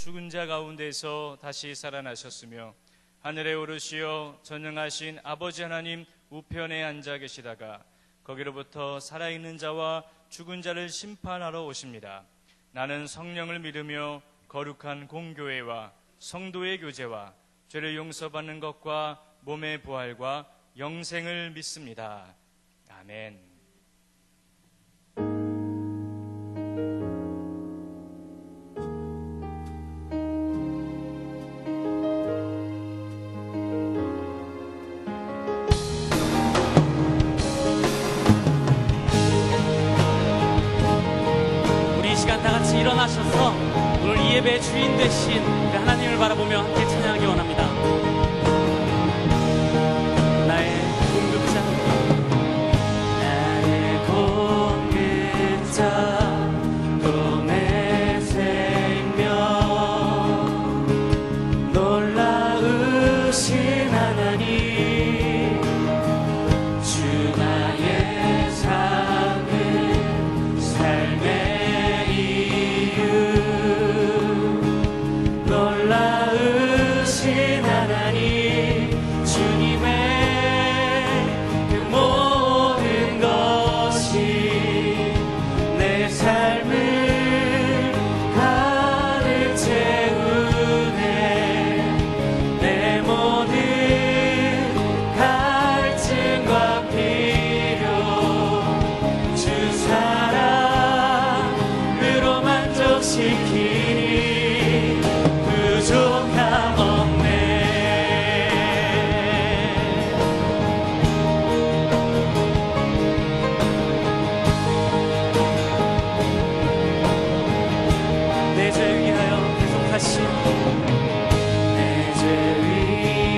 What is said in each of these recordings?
죽은 자 가운데서 다시 살아나셨으며 하늘에 오르시어 전능하신 아버지 하나님 우편에 앉아 계시다가 거기로부터 살아있는 자와 죽은 자를 심판하러 오십니다. 나는 성령을 믿으며 거룩한 공교회와 성도의 교제와 죄를 용서받는 것과 몸의 부활과 영생을 믿습니다. 아멘. 우리 이 시간 다 같이 일어나셔서 오늘 이 예배의 주인 되신 우리 하나님을 바라보며 함께 찬양하기 원합니다. 나의 공급자, 나의 공급자, 또 내 생명, 놀라우신 하나님, 주 나의 삶은 삶의 이유, 놀라우신 하나님, 주님의 그 모든 것이 내 삶을 가득 채우네. 내 모든 갈증과 필요 주 사랑으로 만족시키니 부족함 없네. 내 죄 위하여 계속하신, 내 죄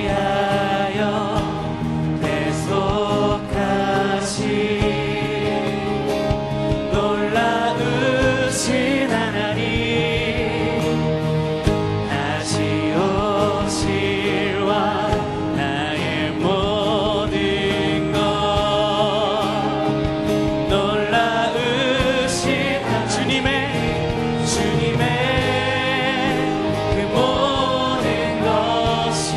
위하여 계속하신 놀라우신 하나님, 다시 오실와 나의 모든 것, 놀라우신 주님의 그 모든 것이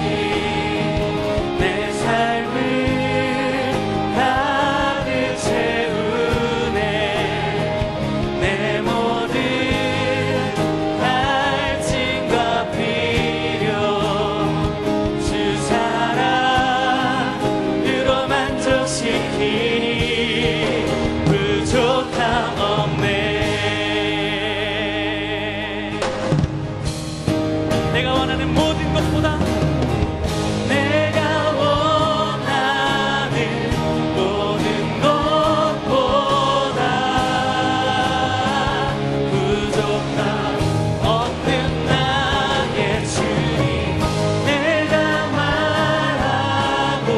내 삶을 가득 채우네. 내 모든 갈증과 필요 주 사랑으로 만족시키니 부족함 없네. 내가 원하는 모든 것보다, 내가 원하는 모든 것보다 부족함 없는 나의 주님, 내가 말하고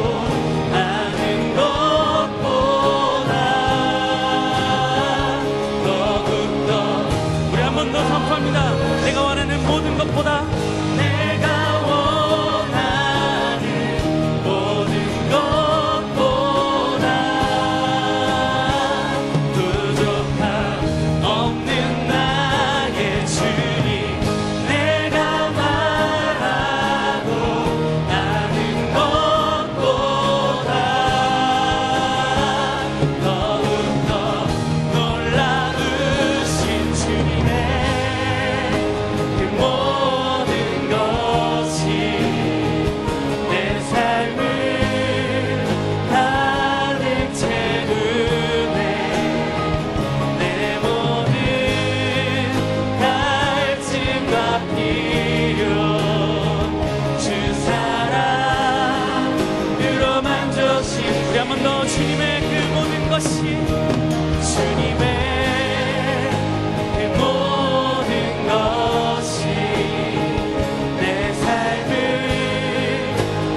하는 것보다 더욱더 우리 한 번 더 선포합니다. 내가 원하는 모든 것보다, 내가 원하는 모든 것보다 부족함 없는 나의 주님, 내가 말하고 하는 것보다 더욱더 놀라우신 주님의 그 모든 것이 내 삶을 가득 채우네. 내 모든 갈증과 필요 주 사랑으로 만족시. 우리 한 번 더 주님의 그 모든 것이, 주님의 그 모든 것이 내 삶을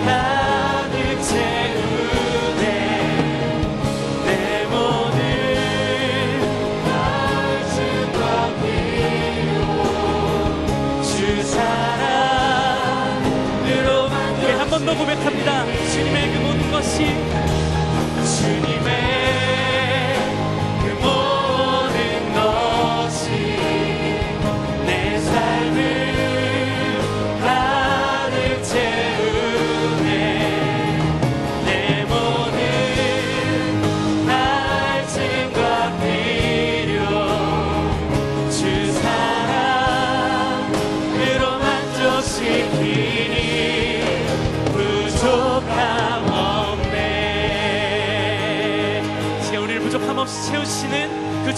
가득 채우네. 내 모든 갈증과 필요 주 사랑으로 만족. 한 번 더 고백합니다. 주님의 그 모든 것이, 주님의 그 모든 것이 내 삶을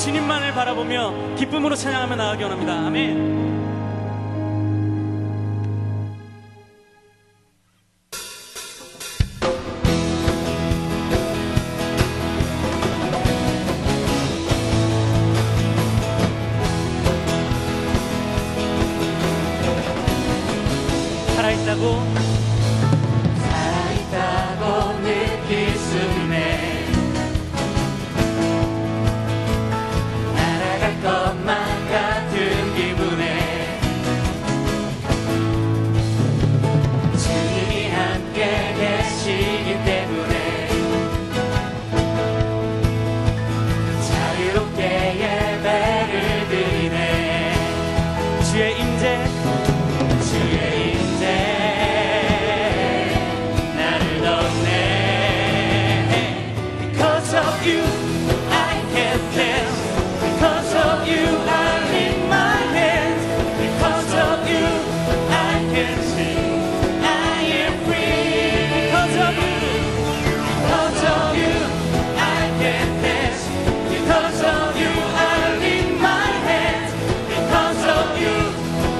주님만을 바라보며 기쁨으로 찬양하며 나아가기 원합니다. 아멘. 살아있다고 느낄 수 있네. 날아갈 것만 같은 기분에 주님이 함께 계시기 때문에 자유롭게 예배를 드리네. 주의 임재 주의 임재 Because of you, I can dance. Because of you, I lift my hands. Because of you, I can sing. I am free. Because of you, I can dance. Because of you, I lift my hands. Because of you,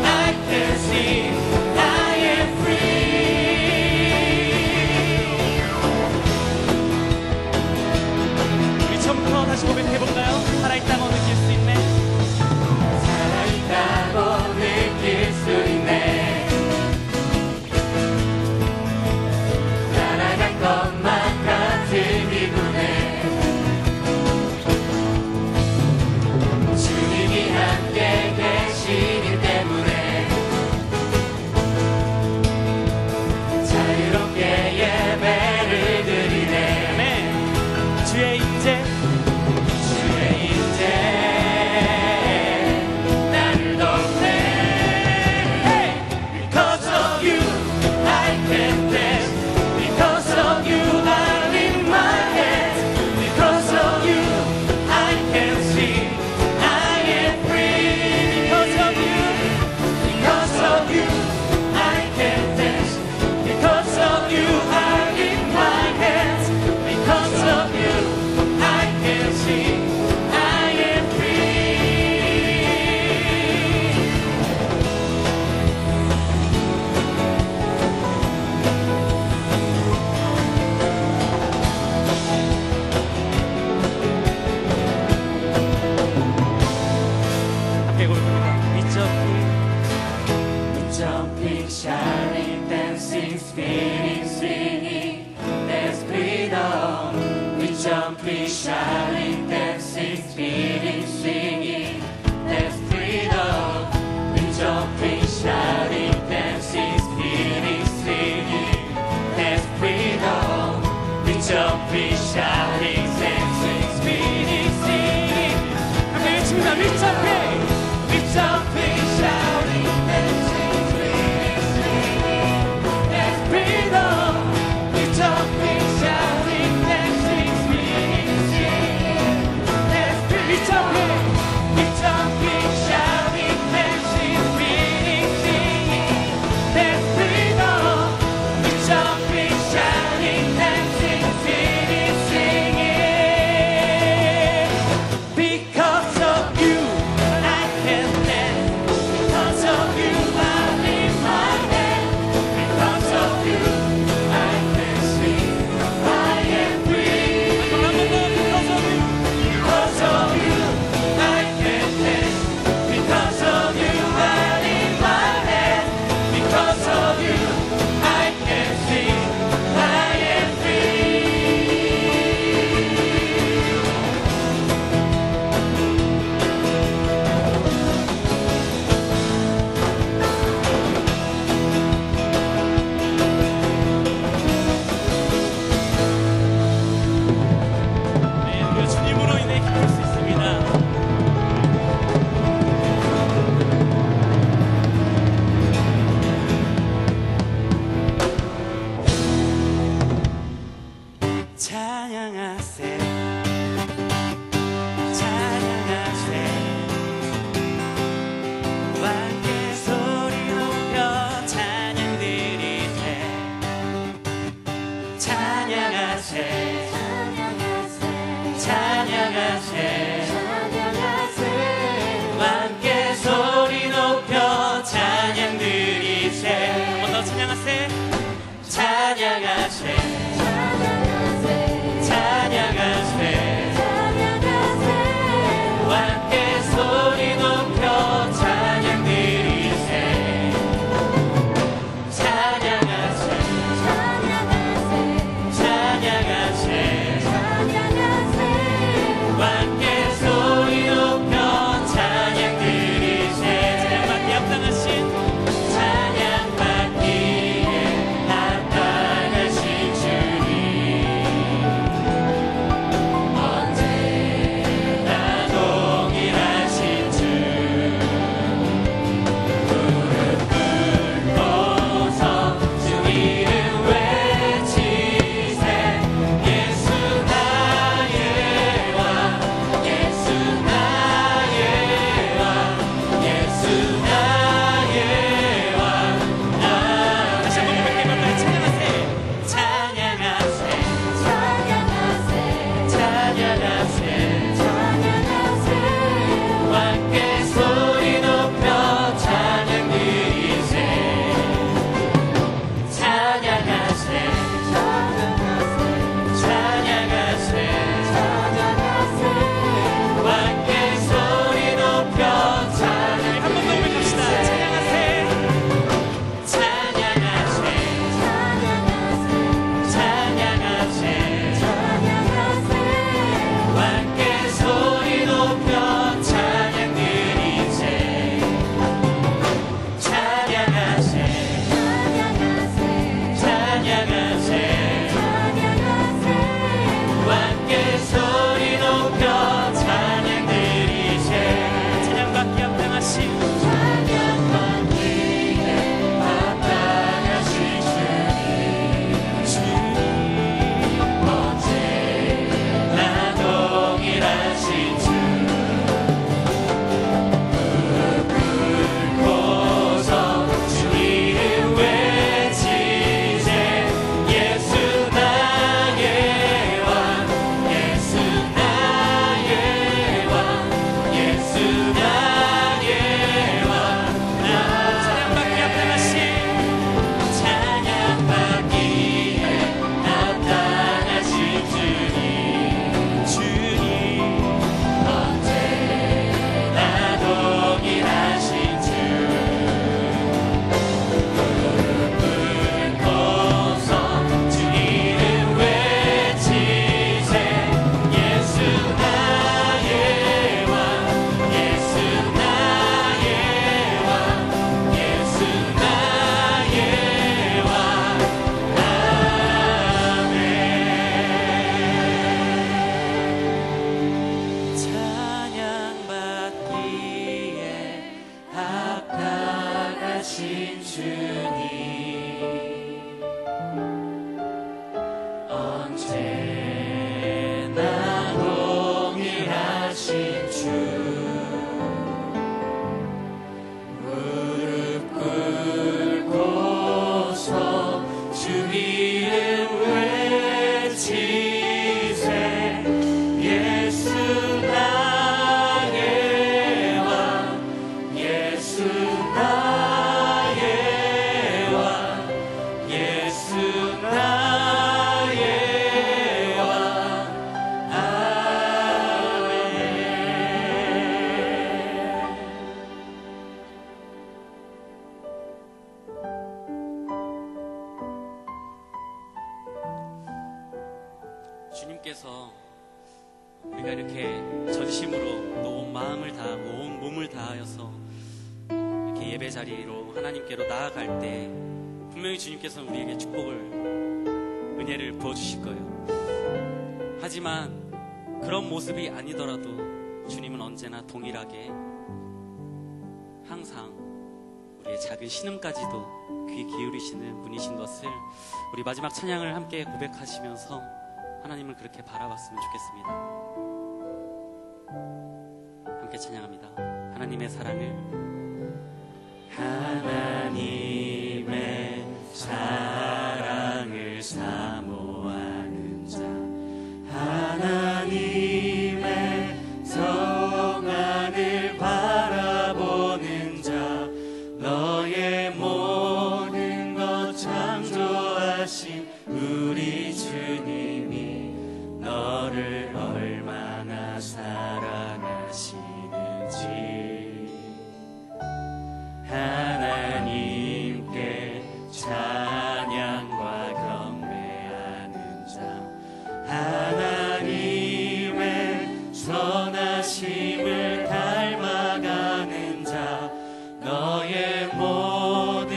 I can sing. I am free. 처음부터 다시 고백해볼까요? 살아있다고 느낄 수 있네. 살아있다고 느낄 수 있네. 날아갈 것만 같은 기분에 주님이 함께 계시기 때문에 자유롭게 예배를 드리네. 아멘. 주의 임재 나를 돕네. Because of you, I can dance. Because of you, I lift my hands. Because of you, I can sing. I am free. Because of you, I can dance. Because of you, I lift my hands. Because of you, I can sing. I am free. 함께 고백합니다. We jumping, shouting, dancing, spinning, singing, there's freedom. We jumping, shouting, dancing, spinning, singing, there's freedom. We jumping, shouting, dancing, spinning, singing, there's freedom. We jumping, shouting, dancing, spinning, singing. 함께 외칩니다. We jumping, we jumping, shouting, dancing, spinning, singing, there's freedom. We jumping, shouting, dancing, spinning, singing, there's freedom. We jumping, shouting, dancing, spinning, singing, there's freedom. We jumping, shouting, dancing, spinning, singing. 동일하신 주님 언제나 동일하신 주 무릎 꿇고서 주 이름 외치세 예수 나의 왕 예수 나의 왕 예수 나의 왕 주님께서 우리가 이렇게 전심으로 또 온 마음을 다하고 온 몸을 다하여서 이렇게 예배 자리로 하나님께로 나아갈 때 분명히 주님께서는 우리에게 축복을 은혜를 부어주실 거예요. 하지만 그런 모습이 아니더라도 주님은 언제나 동일하게 항상 우리의 작은 신음까지도 귀 기울이시는 분이신 것을 우리 마지막 찬양을 함께 고백하시면서 하나님을 그렇게 바라봤으면 좋겠습니다. 함께 찬양합니다. 하나님의 사랑을 하나님의 사랑을 사모하는 자 하나님의 성안을 바라보는 자 너의 모든 것 창조하신 우리 주님이 너를 얼마나 사랑하시는지 하나님께 찬양과 경배하는 자 하나님의 선하심을 닮아가는 자 너의 모든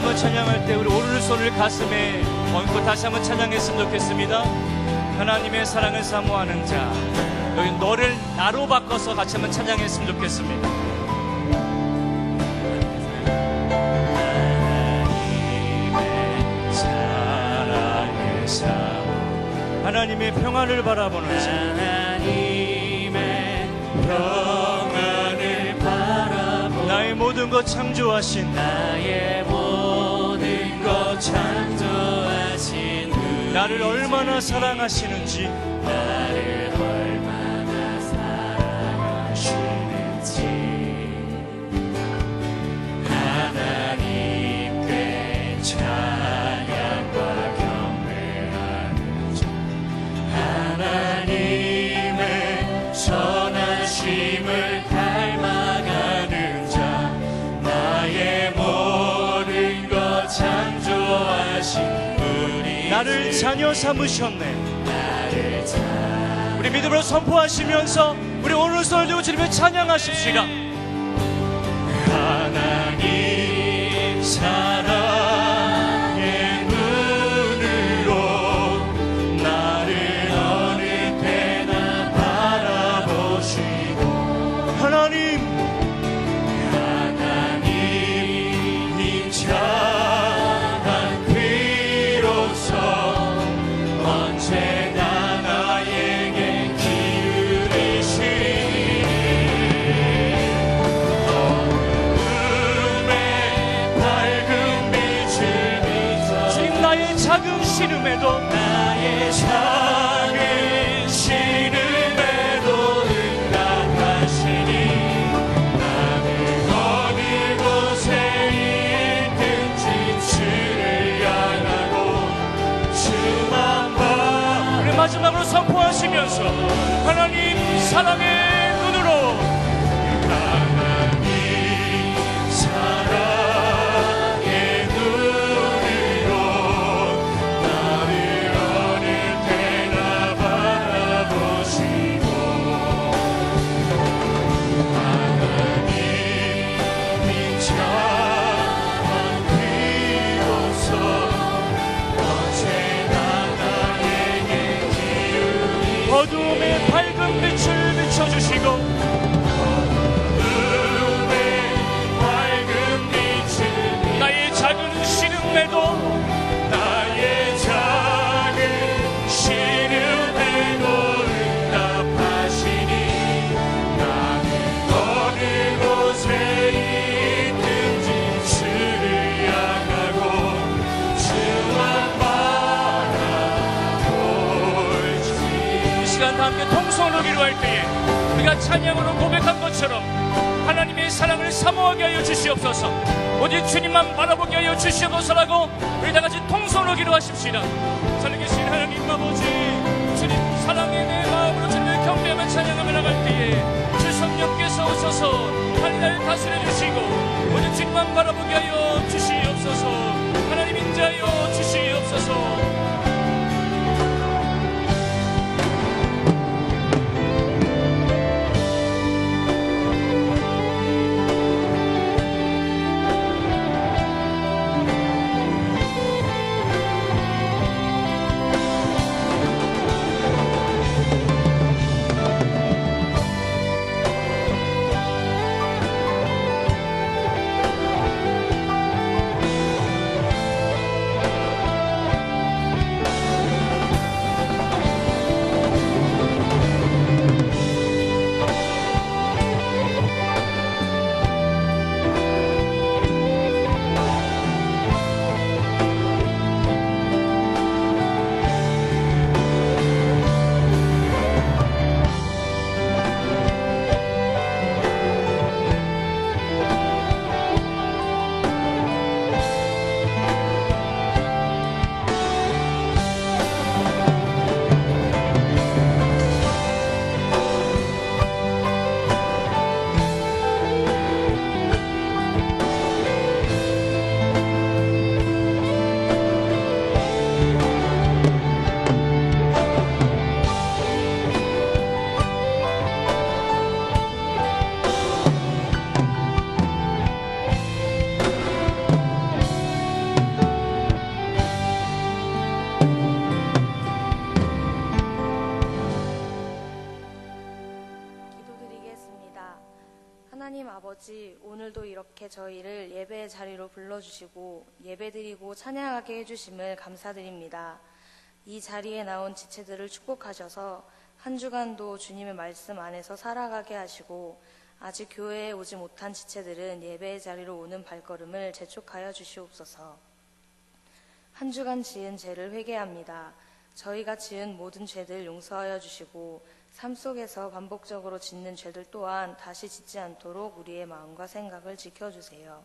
한번 찬양할 때 우리 오른손을 가슴에 얹고 다시 한번 찬양했으면 좋겠습니다. 하나님의 사랑을 사모하는 자, 여기 너를 나로 바꿔서 같이 한번 찬양했으면 좋겠습니다. 하나님의 사랑을 사모, 하나님의 평안을 바라보는 자, 하나님의 평안을 바라보 나의 모든 것 창조하신 나의 모든 것 창조하신 그 나를 얼마나 사랑하시는지, 나를 얼마나 사랑하시는지 하나님께 찬양과 경배하는 자, 하나님의 선하심을 닮아가는 자, 나의 모든 것 창조하신 우리 나를 자녀 삼으셨네. 나를 우리 믿음으로 선포하시면서 우리 오른손을 들고 주님을 찬양하십시다. 하나님 사랑의 눈으로 나를 어느 때나 바라보시고 하나님 인자한 귀로서 언제나 나에게 기울이시니 어둠에 밝은 빛을 비춰 지금 나의 작은 신음에도 나의 작은 신음에도 응답하시니 나는 어느 곳에 있든지 주를 향하고 주만 우리 마지막으로 선포하시면서 하나님 사랑의 눈으로 하나님 사랑의 눈으로 나를 어느 때나 바라보시고 하나님 인자한 귀로서 언제나 나에게 기울이 어두움에 밝은 빛을 비춰주시고 어둠에 밝은 빛을 나의 작은 신음에도 나의 작은 신음에도 응답하시니 나는 어느 곳에 있든지 주를 향하고 주만 바라볼지 이 시간 다 함께 통성으로 기도할 때에 우리가 찬양으로 고백한 것처럼 하나님의 사랑을 사모하게 하여 주시옵소서, 오직 주님만 바라보게 하여 주시옵소서라고 우리 다같이 통성으로 기도하십시다. 살아계신 하나님 아버지, 주님 사랑의 내 마음으로 주님을 경배하며 찬양하며 나갈 때에 주 성령께서 오셔서 하늘을 다스려 주시고 오직 주님만 바라보게 하여 주시옵소서. 하나님 인자하여 주시옵소서. 아버지, 오늘도 이렇게 저희를 예배의 자리로 불러주시고 예배드리고 찬양하게 해주심을 감사드립니다. 이 자리에 나온 지체들을 축복하셔서 한 주간도 주님의 말씀 안에서 살아가게 하시고 아직 교회에 오지 못한 지체들은 예배의 자리로 오는 발걸음을 재촉하여 주시옵소서. 한 주간 지은 죄를 회개합니다. 저희가 지은 모든 죄들 용서하여 주시고 삶 속에서 반복적으로 짓는 죄들 또한 다시 짓지 않도록 우리의 마음과 생각을 지켜주세요.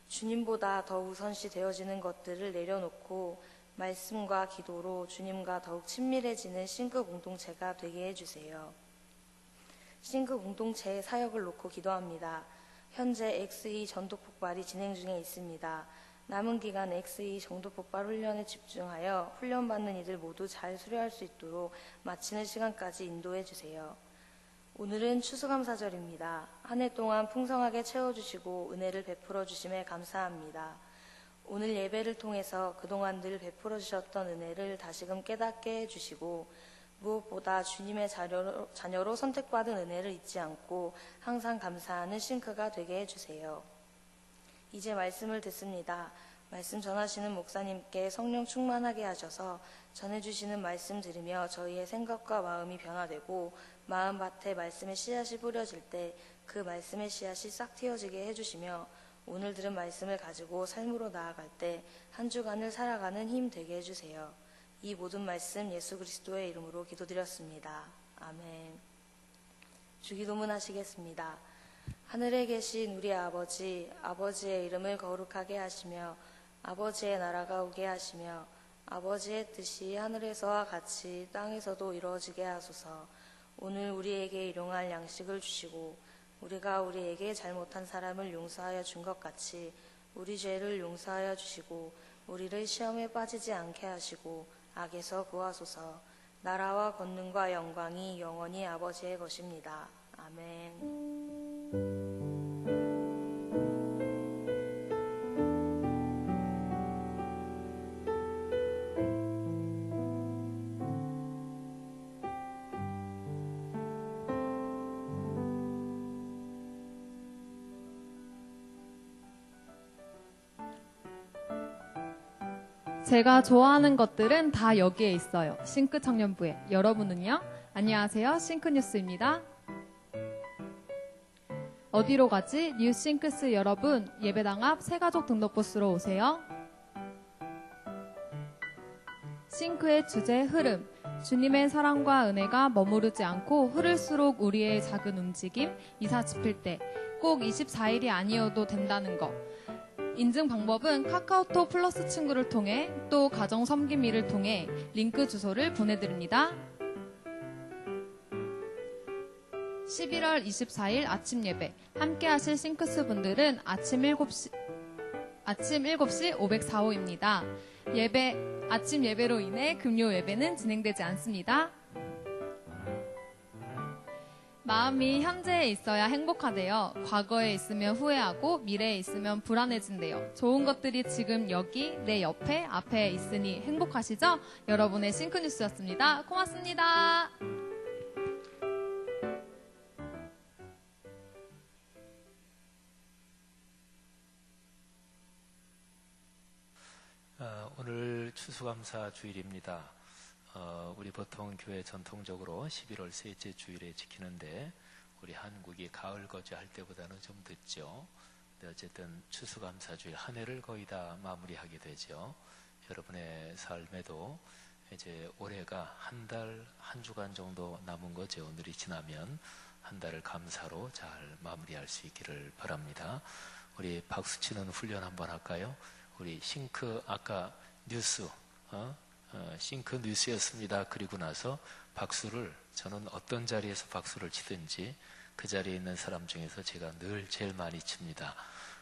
주님보다 더 우선시 되어지는 것들을 내려놓고 말씀과 기도로 주님과 더욱 친밀해지는 싱크 공동체가 되게 해주세요. 싱크 공동체의 사역을 놓고 기도합니다. 현재 XE 전도 폭발이 진행 중에 있습니다. 남은 기간 XE 정도 폭발 훈련에 집중하여 훈련받는 이들 모두 잘 수료할 수 있도록 마치는 시간까지 인도해 주세요. 오늘은 추수감사절입니다. 한 해 동안 풍성하게 채워주시고 은혜를 베풀어 주심에 감사합니다. 오늘 예배를 통해서 그동안 늘 베풀어 주셨던 은혜를 다시금 깨닫게 해주시고 무엇보다 주님의 자녀로 선택받은 은혜를 잊지 않고 항상 감사하는 싱크가 되게 해주세요. 이제 말씀을 듣습니다. 말씀 전하시는 목사님께 성령 충만하게 하셔서 전해주시는 말씀 들으며 저희의 생각과 마음이 변화되고 마음밭에 말씀의 씨앗이 뿌려질 때 그 말씀의 씨앗이 싹 틔어지게 해주시며 오늘 들은 말씀을 가지고 삶으로 나아갈 때 한 주간을 살아가는 힘 되게 해주세요. 이 모든 말씀 예수 그리스도의 이름으로 기도드렸습니다. 아멘. 주기도문 하시겠습니다. 하늘에 계신 우리 아버지, 아버지의 이름을 거룩하게 하시며 아버지의 나라가 오게 하시며 아버지의 뜻이 하늘에서와 같이 땅에서도 이루어지게 하소서. 오늘 우리에게 일용할 양식을 주시고 우리가 우리에게 잘못한 사람을 용서하여 준 것 같이 우리 죄를 용서하여 주시고 우리를 시험에 빠지지 않게 하시고 악에서 구하소서. 나라와 권능과 영광이 영원히 아버지의 것입니다. 아멘. 제가 좋아하는 것들은 다 여기에 있어요. 싱크 청년부에. 여러분은요? 안녕하세요. 싱크뉴스입니다. 어디로 가지? 뉴싱크스 여러분, 예배당 앞 새가족 등록부스로 오세요. 싱크의 주제 흐름. 주님의 사랑과 은혜가 머무르지 않고 흐를수록 우리의 작은 움직임, 이사 짚을 때 꼭 24일이 아니어도 된다는 거. 인증 방법은 카카오톡 플러스 친구를 통해 또 가정 섬김이를 통해 링크 주소를 보내드립니다. 11월 24일 아침 예배 함께 하실 싱크스 분들은 아침 7시 504호입니다. 아침 예배로 인해 금요 예배는 진행되지 않습니다. 마음이 현재에 있어야 행복하대요. 과거에 있으면 후회하고 미래에 있으면 불안해진대요. 좋은 것들이 지금 여기 내 옆에 앞에 있으니 행복하시죠? 여러분의 싱크뉴스였습니다. 고맙습니다. 오늘 추수감사 주일입니다. 우리 보통 교회 전통적으로 11월 셋째 주일에 지키는데 우리 한국이 가을 거주할 때보다는 좀 늦죠. 근데 어쨌든 추수감사 주일 한 해를 거의 다 마무리하게 되죠. 여러분의 삶에도 이제 올해가 한 주간 정도 남은 거죠. 오늘이 지나면 한 달을 감사로 잘 마무리할 수 있기를 바랍니다. 우리 박수치는 훈련 한번 할까요? 우리 싱크 아까 뉴스 싱크 뉴스였습니다. 그리고 나서 박수를 저는 어떤 자리에서 박수를 치든지 그 자리에 있는 사람 중에서 제가 늘 제일 많이 칩니다.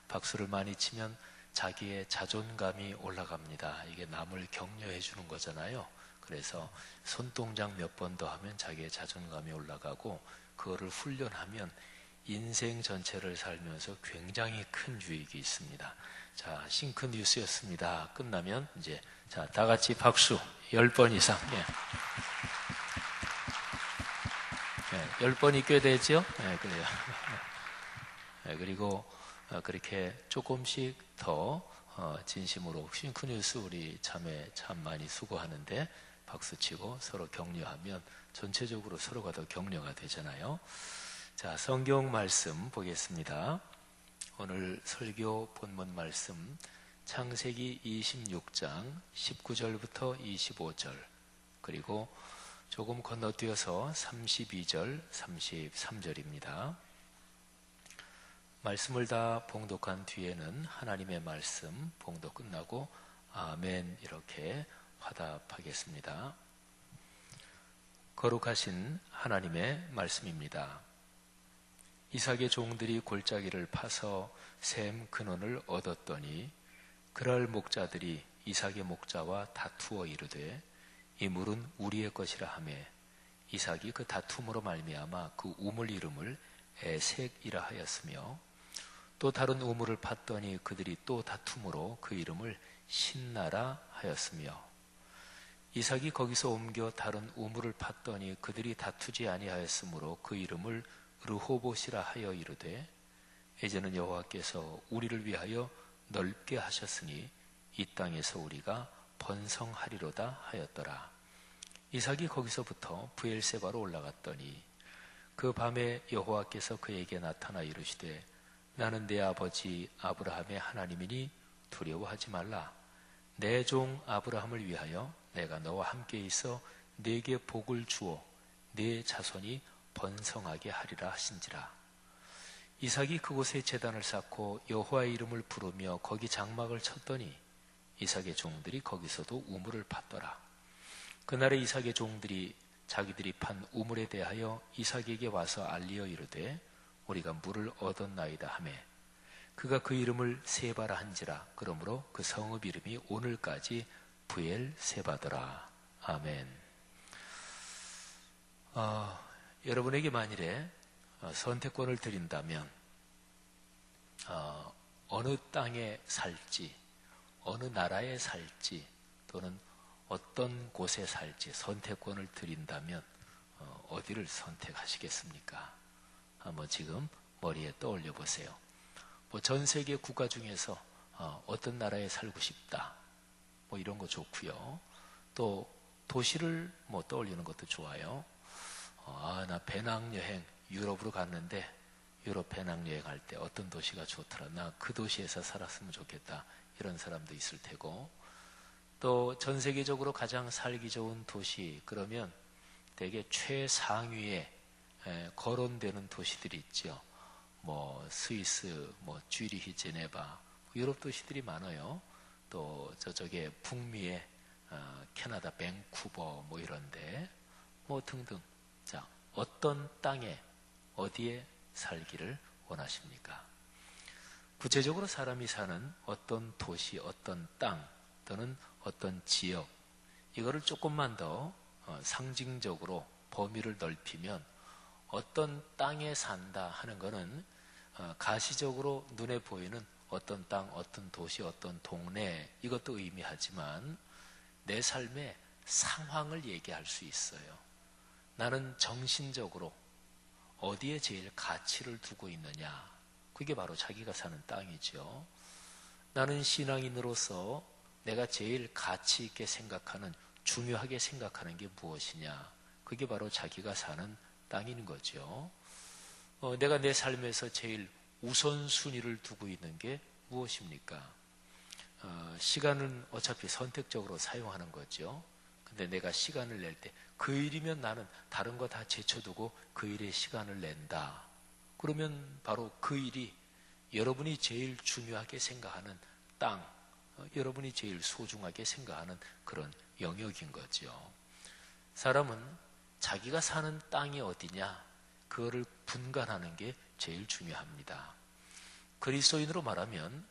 박수를 많이 치면 자기의 자존감이 올라갑니다. 이게 남을 격려해 주는 거잖아요. 그래서 손동작 몇 번 더 하면 자기의 자존감이 올라가고 그거를 훈련하면 인생 전체를 살면서 굉장히 큰 유익이 있습니다. 자, 싱크 뉴스였습니다. 끝나면 이제 자, 다 같이 박수 10번 이상. 예. 예, 10번이 꽤 되죠? 예, 그래요. 그리고 그렇게 조금씩 더 진심으로 싱크뉴스 우리 자매 참 많이 수고하는데 박수치고 서로 격려하면 전체적으로 서로가 더 격려가 되잖아요. 자, 성경 말씀 보겠습니다. 오늘 설교 본문 말씀 창세기 26장 19절부터 25절, 그리고 조금 건너뛰어서 32절, 33절입니다. 말씀을 다 봉독한 뒤에는 하나님의 말씀 봉독 끝나고 아멘 이렇게 화답하겠습니다. 거룩하신 하나님의 말씀입니다. 이삭의 종들이 골짜기를 파서 샘 근원을 얻었더니 그랄 목자들이 이삭의 목자와 다투어 이르되 이 물은 우리의 것이라 하며 이삭이 그 다툼으로 말미암아 그 우물 이름을 에색이라 하였으며 또 다른 우물을 팠더니 그들이 또 다툼으로 그 이름을 신나라 하였으며 이삭이 거기서 옮겨 다른 우물을 팠더니 그들이 다투지 아니하였으므로 그 이름을 르호봇이라 하여 이르되 이제는 여호와께서 우리를 위하여 넓게 하셨으니 이 땅에서 우리가 번성하리로다 하였더라. 이삭이 거기서부터 브엘세바로 올라갔더니 그 밤에 여호와께서 그에게 나타나 이르시되 나는 내 아버지 아브라함의 하나님이니 두려워하지 말라. 내 종 아브라함을 위하여 내가 너와 함께 있어 네게 복을 주어 네 자손이 번성하게 하리라 하신지라. 이삭이 그곳에 제단을 쌓고 여호와의 이름을 부르며 거기 장막을 쳤더니 이삭의 종들이 거기서도 우물을 팠더라. 그날에 이삭의 종들이 자기들이 판 우물에 대하여 이삭에게 와서 알리어 이르되 우리가 물을 얻었나이다 하매 그가 그 이름을 세바라 한지라. 그러므로 그 성읍 이름이 오늘까지 브엘세바더라. 아멘. 여러분에게 만일에 선택권을 드린다면 어느 땅에 살지, 어느 나라에 살지, 또는 어떤 곳에 살지 선택권을 드린다면 어디를 선택하시겠습니까? 한번 지금 머리에 떠올려 보세요. 뭐 전 세계 국가 중에서 어떤 나라에 살고 싶다, 뭐 이런 거 좋고요. 또 도시를 뭐 떠올리는 것도 좋아요. 나 배낭여행 유럽으로 갔는데 유럽 배낭여행 할 때 어떤 도시가 좋더라, 나 그 도시에서 살았으면 좋겠다, 이런 사람도 있을 테고, 또 전 세계적으로 가장 살기 좋은 도시 그러면 되게 최상위에 거론되는 도시들이 있죠. 뭐 스위스, 뭐 쥐리히, 제네바, 유럽 도시들이 많아요. 또 저쪽에 북미에 캐나다 밴쿠버 뭐 이런데 뭐 등등. 자, 어떤 땅에 어디에 살기를 원하십니까? 구체적으로 사람이 사는 어떤 도시, 어떤 땅 또는 어떤 지역, 이거를 조금만 더 상징적으로 범위를 넓히면 어떤 땅에 산다 하는 거는 가시적으로 눈에 보이는 어떤 땅, 어떤 도시, 어떤 동네, 이것도 의미하지만 내 삶의 상황을 얘기할 수 있어요. 나는 정신적으로 어디에 제일 가치를 두고 있느냐, 그게 바로 자기가 사는 땅이죠. 나는 신앙인으로서 내가 제일 가치 있게 생각하는, 중요하게 생각하는 게 무엇이냐, 그게 바로 자기가 사는 땅인 거죠. 내가 내 삶에서 제일 우선순위를 두고 있는 게 무엇입니까? 시간은 어차피 선택적으로 사용하는 거죠. 근데 내가 시간을 낼 때 그 일이면 나는 다른 거 다 제쳐두고 그 일에 시간을 낸다. 그러면 바로 그 일이 여러분이 제일 중요하게 생각하는 땅, 여러분이 제일 소중하게 생각하는 그런 영역인 거죠. 사람은 자기가 사는 땅이 어디냐, 그거를 분간하는 게 제일 중요합니다. 그리스도인으로 말하면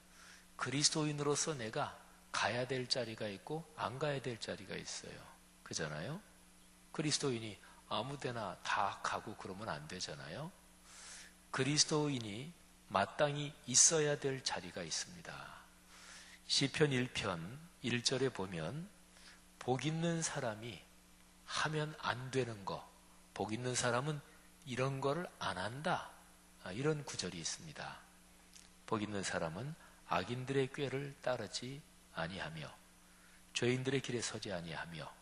그리스도인으로서 내가 가야 될 자리가 있고 안 가야 될 자리가 있어요. 그잖아요? 그리스도인이 아무데나 다 가고 그러면 안 되잖아요. 그리스도인이 마땅히 있어야 될 자리가 있습니다. 시편 1편 1절에 보면 복 있는 사람이 하면 안 되는 거, 복 있는 사람은 이런 거를 안 한다, 이런 구절이 있습니다. 복 있는 사람은 악인들의 꾀를 따르지 아니하며 죄인들의 길에 서지 아니하며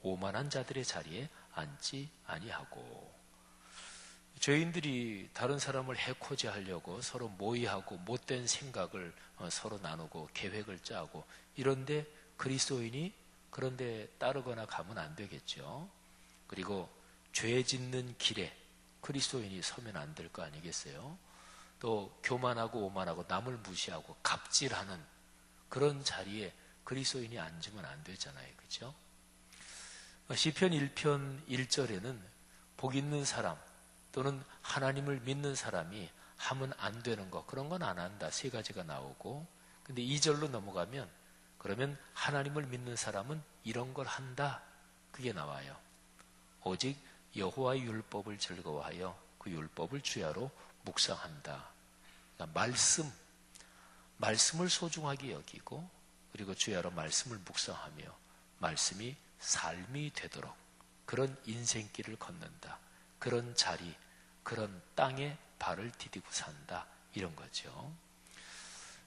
오만한 자들의 자리에 앉지 아니하고. 죄인들이 다른 사람을 해코지 하려고 서로 모의하고 못된 생각을 서로 나누고 계획을 짜고 이런데 그리스도인이 그런데 따르거나 가면 안 되겠죠. 그리고 죄 짓는 길에 그리스도인이 서면 안 될 거 아니겠어요? 또 교만하고 오만하고 남을 무시하고 갑질하는 그런 자리에 그리스도인이 앉으면 안 되잖아요. 그렇죠? 시편 1편 1절에는 복 있는 사람 또는 하나님을 믿는 사람이 하면 안 되는 거, 그런 건 안 한다. 세 가지가 나오고, 근데 2절로 넘어가면 그러면 하나님을 믿는 사람은 이런 걸 한다. 그게 나와요. 오직 여호와의 율법을 즐거워하여 그 율법을 주야로 묵상한다. 그러니까 말씀을 소중하게 여기고 그리고 주야로 말씀을 묵상하며 말씀이 삶이 되도록 그런 인생길을 걷는다. 그런 자리, 그런 땅에 발을 디디고 산다. 이런 거죠.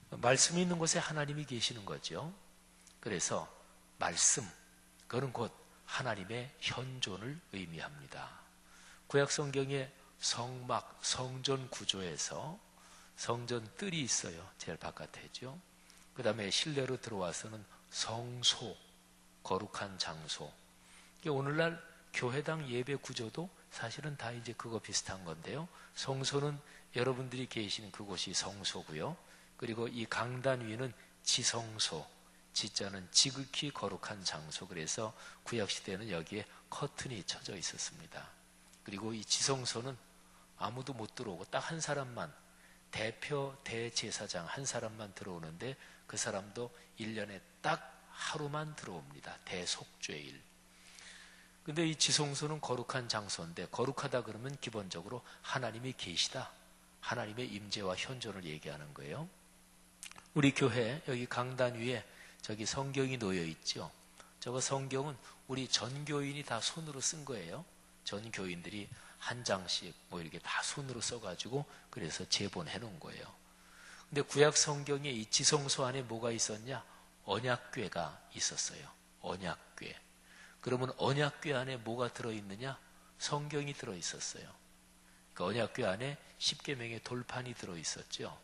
말씀이 있는 곳에 하나님이 계시는 거죠. 그래서 말씀, 그건 곧 하나님의 현존을 의미합니다. 구약 성경의 성막, 성전 구조에서 성전 뜰이 있어요. 제일 바깥에죠. 그 다음에 실내로 들어와서는 성소, 거룩한 장소. 오늘날 교회당 예배 구조도 사실은 다 이제 그거 비슷한 건데요. 성소는 여러분들이 계시는 그곳이 성소고요. 그리고 이 강단 위는 지성소, 지자는 지극히 거룩한 장소. 그래서 구약시대는 여기에 커튼이 쳐져 있었습니다. 그리고 이 지성소는 아무도 못 들어오고 딱 한 사람만, 대표 대제사장 한 사람만 들어오는데 그 사람도 1년에 딱 하루만 들어옵니다. 대속죄일. 근데 이 지성소는 거룩한 장소인데, 거룩하다 그러면 기본적으로 하나님이 계시다, 하나님의 임재와 현존을 얘기하는 거예요. 우리 교회 여기 강단 위에 저기 성경이 놓여 있죠. 저거 성경은 우리 전교인이 다 손으로 쓴 거예요. 전교인들이 한 장씩 뭐 이렇게 다 손으로 써가지고 그래서 제본해 놓은 거예요. 근데 구약 성경에 이 지성소 안에 뭐가 있었냐? 언약궤가 있었어요. 언약궤. 그러면 언약궤 안에 뭐가 들어있느냐? 성경이 들어있었어요. 그 언약궤 안에 십계명의 돌판이 들어있었죠.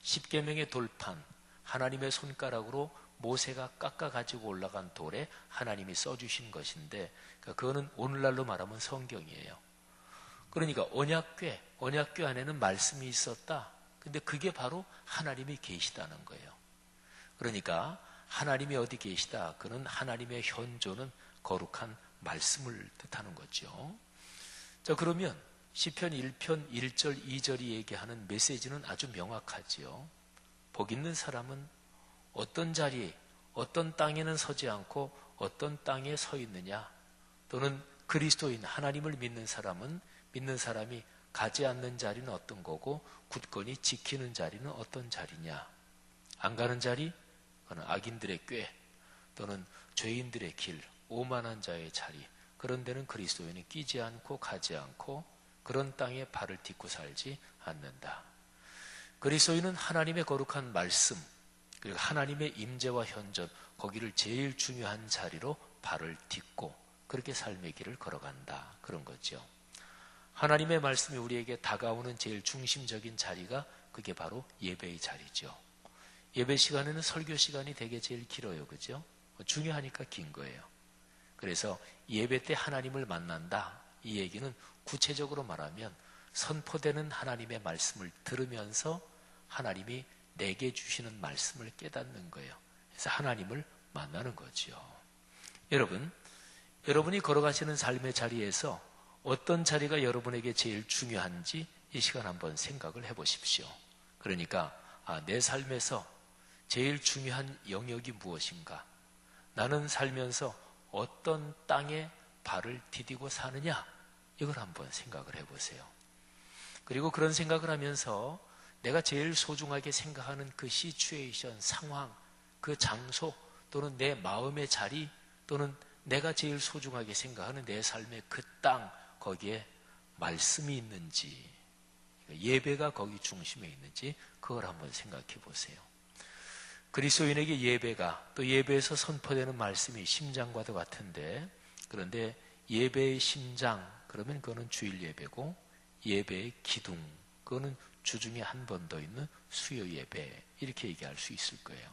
십계명의 돌판, 하나님의 손가락으로 모세가 깎아가지고 올라간 돌에 하나님이 써주신 것인데, 그거는 오늘날로 말하면 성경이에요. 그러니까 언약궤 안에는 말씀이 있었다. 근데 그게 바로 하나님이 계시다는 거예요. 그러니까 하나님이 어디 계시다? 그는 하나님의 현존은 거룩한 말씀을 뜻하는 거죠. 자, 그러면 시편 1편 1절 2절이 얘기하는 메시지는 아주 명확하지요. 복 있는 사람은 어떤 자리, 어떤 땅에는 서지 않고 어떤 땅에 서 있느냐, 또는 그리스도인 하나님을 믿는 사람이 가지 않는 자리는 어떤 거고 굳건히 지키는 자리는 어떤 자리냐. 안 가는 자리, 그건 악인들의 꾀 또는 죄인들의 길, 오만한 자의 자리, 그런 데는 그리스도인이 끼지 않고 가지 않고 그런 땅에 발을 딛고 살지 않는다. 그리스도인은 하나님의 거룩한 말씀, 그리고 하나님의 임재와 현존, 거기를 제일 중요한 자리로 발을 딛고 그렇게 삶의 길을 걸어간다. 그런 거죠. 하나님의 말씀이 우리에게 다가오는 제일 중심적인 자리가 그게 바로 예배의 자리죠. 예배 시간에는 설교 시간이 되게 제일 길어요. 그죠? 중요하니까 긴 거예요. 그래서 예배 때 하나님을 만난다. 이 얘기는 구체적으로 말하면 선포되는 하나님의 말씀을 들으면서 하나님이 내게 주시는 말씀을 깨닫는 거예요. 그래서 하나님을 만나는 거죠. 여러분이 걸어가시는 삶의 자리에서 어떤 자리가 여러분에게 제일 중요한지 이 시간 한번 생각을 해보십시오. 그러니까 내 삶에서 제일 중요한 영역이 무엇인가? 나는 살면서 어떤 땅에 발을 디디고 사느냐? 이걸 한번 생각을 해보세요. 그리고 그런 생각을 하면서 내가 제일 소중하게 생각하는 그 시츄에이션, 상황, 그 장소 또는 내 마음의 자리 또는 내가 제일 소중하게 생각하는 내 삶의 그 땅, 거기에 말씀이 있는지, 예배가 거기 중심에 있는지 그걸 한번 생각해 보세요. 그리스도인에게 예배가, 또 예배에서 선포되는 말씀이 심장과도 같은데, 그런데 예배의 심장, 그러면 그거는 주일 예배고, 예배의 기둥, 그거는 주중에 한 번 더 있는 수요 예배, 이렇게 얘기할 수 있을 거예요.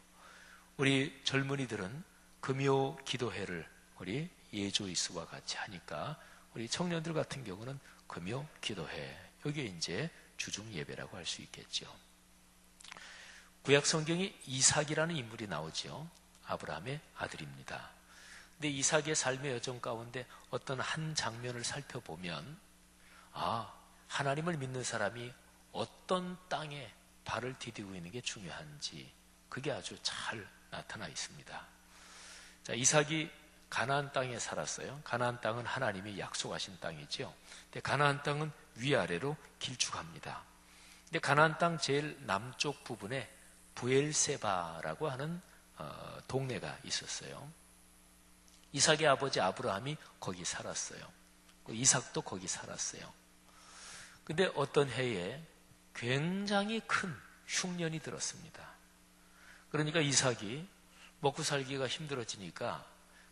우리 젊은이들은 금요 기도회를 우리 예조이스와 같이 하니까, 우리 청년들 같은 경우는 금요 기도회, 여기에 이제 주중 예배라고 할 수 있겠죠. 구약 성경에 이삭이라는 인물이 나오죠. 아브라함의 아들입니다. 근데 이삭의 삶의 여정 가운데 어떤 한 장면을 살펴보면, 하나님을 믿는 사람이 어떤 땅에 발을 디디고 있는 게 중요한지 그게 아주 잘 나타나 있습니다. 자, 이삭이 가나안 땅에 살았어요. 가나안 땅은 하나님이 약속하신 땅이죠. 근데 가나안 땅은 위아래로 길쭉합니다. 근데 가나안 땅 제일 남쪽 부분에 부엘세바라고 하는 동네가 있었어요. 이삭의 아버지 아브라함이 거기 살았어요. 이삭도 거기 살았어요. 근데 어떤 해에 굉장히 큰 흉년이 들었습니다. 그러니까 이삭이 먹고 살기가 힘들어지니까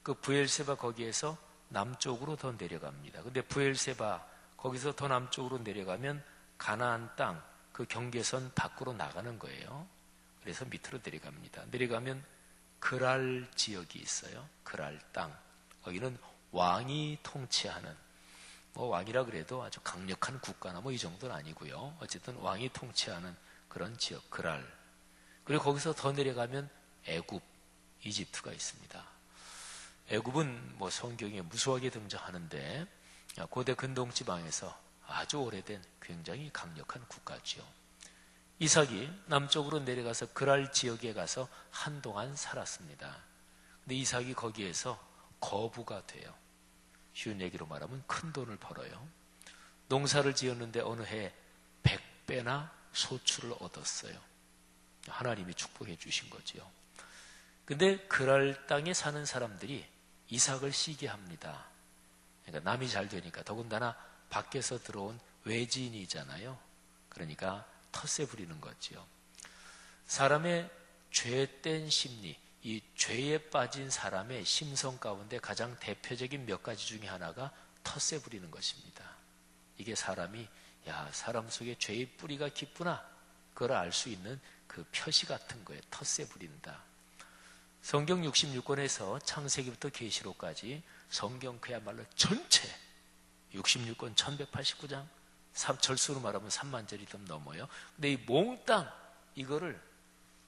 그 부엘세바 거기에서 남쪽으로 더 내려갑니다. 근데 부엘세바 거기서 더 남쪽으로 내려가면 가나안 땅 그 경계선 밖으로 나가는 거예요. 그래서 밑으로 내려갑니다. 내려가면 그랄 지역이 있어요. 그랄 땅. 거기는 왕이 통치하는, 왕이라 그래도 아주 강력한 국가나 이 정도는 아니고요. 어쨌든 왕이 통치하는 그런 지역, 그랄. 그리고 거기서 더 내려가면 애굽, 이집트가 있습니다. 애굽은 성경에 무수하게 등장하는데 고대 근동지방에서 아주 오래된 굉장히 강력한 국가죠. 이삭이 남쪽으로 내려가서 그랄 지역에 가서 한동안 살았습니다. 근데 이삭이 거기에서 거부가 돼요. 쉬운 얘기로 말하면 큰 돈을 벌어요. 농사를 지었는데 어느 해 100배나 소출을 얻었어요. 하나님이 축복해 주신 거죠. 근데 그랄 땅에 사는 사람들이 이삭을 시기합니다. 그러니까 남이 잘 되니까, 더군다나 밖에서 들어온 외지인이잖아요. 그러니까 텃세 부리는 거죠. 사람의 죄된 심리, 이 죄에 빠진 사람의 심성 가운데 가장 대표적인 몇 가지 중에 하나가 텃세 부리는 것입니다. 이게 사람이 사람 속에 죄의 뿌리가 깊구나, 그걸 알 수 있는 그 표시 같은 거예요. 텃세 부린다. 성경 66권에서 창세기부터 계시록까지 성경 그야말로 전체 66권 1189장, 절수로 말하면 3만 절이 좀 넘어요. 근데 이 몽땅 이거를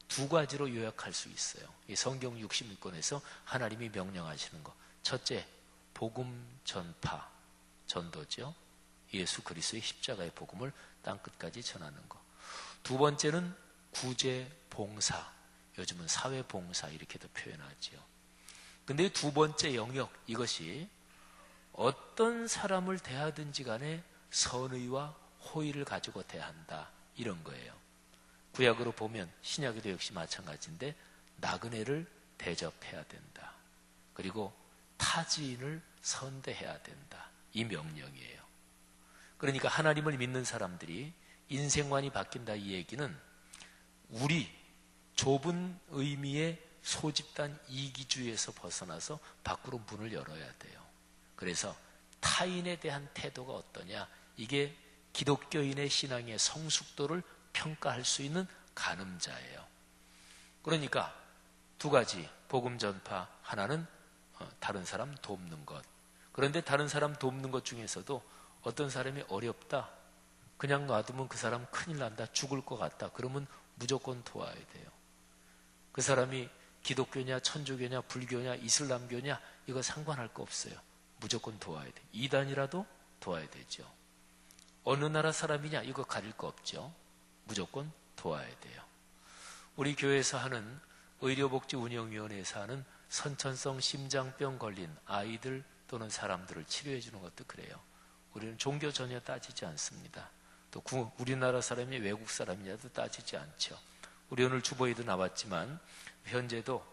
두 가지로 요약할 수 있어요. 이 성경 66권에서 하나님이 명령하시는 거. 첫째, 복음 전파, 전도죠. 예수 그리스도의 십자가의 복음을 땅 끝까지 전하는 거. 두 번째는 구제 봉사, 요즘은 사회 봉사 이렇게도 표현하죠. 근데 두 번째 영역, 이것이 어떤 사람을 대하든지 간에 선의와 호의를 가지고 대한다, 이런 거예요. 구약으로 보면 신약에도 역시 마찬가지인데 나그네를 대접해야 된다. 그리고 타지인을 선대해야 된다. 이 명령이에요. 그러니까 하나님을 믿는 사람들이 인생관이 바뀐다, 이 얘기는 우리 좁은 의미의 소집단 이기주의에서 벗어나서 밖으로 문을 열어야 돼요. 그래서 타인에 대한 태도가 어떠냐, 이게 기독교인의 신앙의 성숙도를 평가할 수 있는 가늠자예요. 그러니까 두 가지, 복음 전파, 하나는 다른 사람 돕는 것. 그런데 다른 사람 돕는 것 중에서도 어떤 사람이 어렵다, 그냥 놔두면 그 사람 큰일 난다, 죽을 것 같다, 그러면 무조건 도와야 돼요. 그 사람이 기독교냐 천주교냐 불교냐 이슬람교냐 이거 상관할 거 없어요. 무조건 도와야 돼. 이단이라도 도와야 되죠. 어느 나라 사람이냐 이거 가릴 거 없죠. 무조건 도와야 돼요. 우리 교회에서 하는 의료복지운영위원회에서 하는 선천성 심장병 걸린 아이들 또는 사람들을 치료해 주는 것도 그래요. 우리는 종교 전혀 따지지 않습니다. 또 우리나라 사람이 외국 사람이냐도 따지지 않죠. 우리 오늘 주보에도 나왔지만 현재도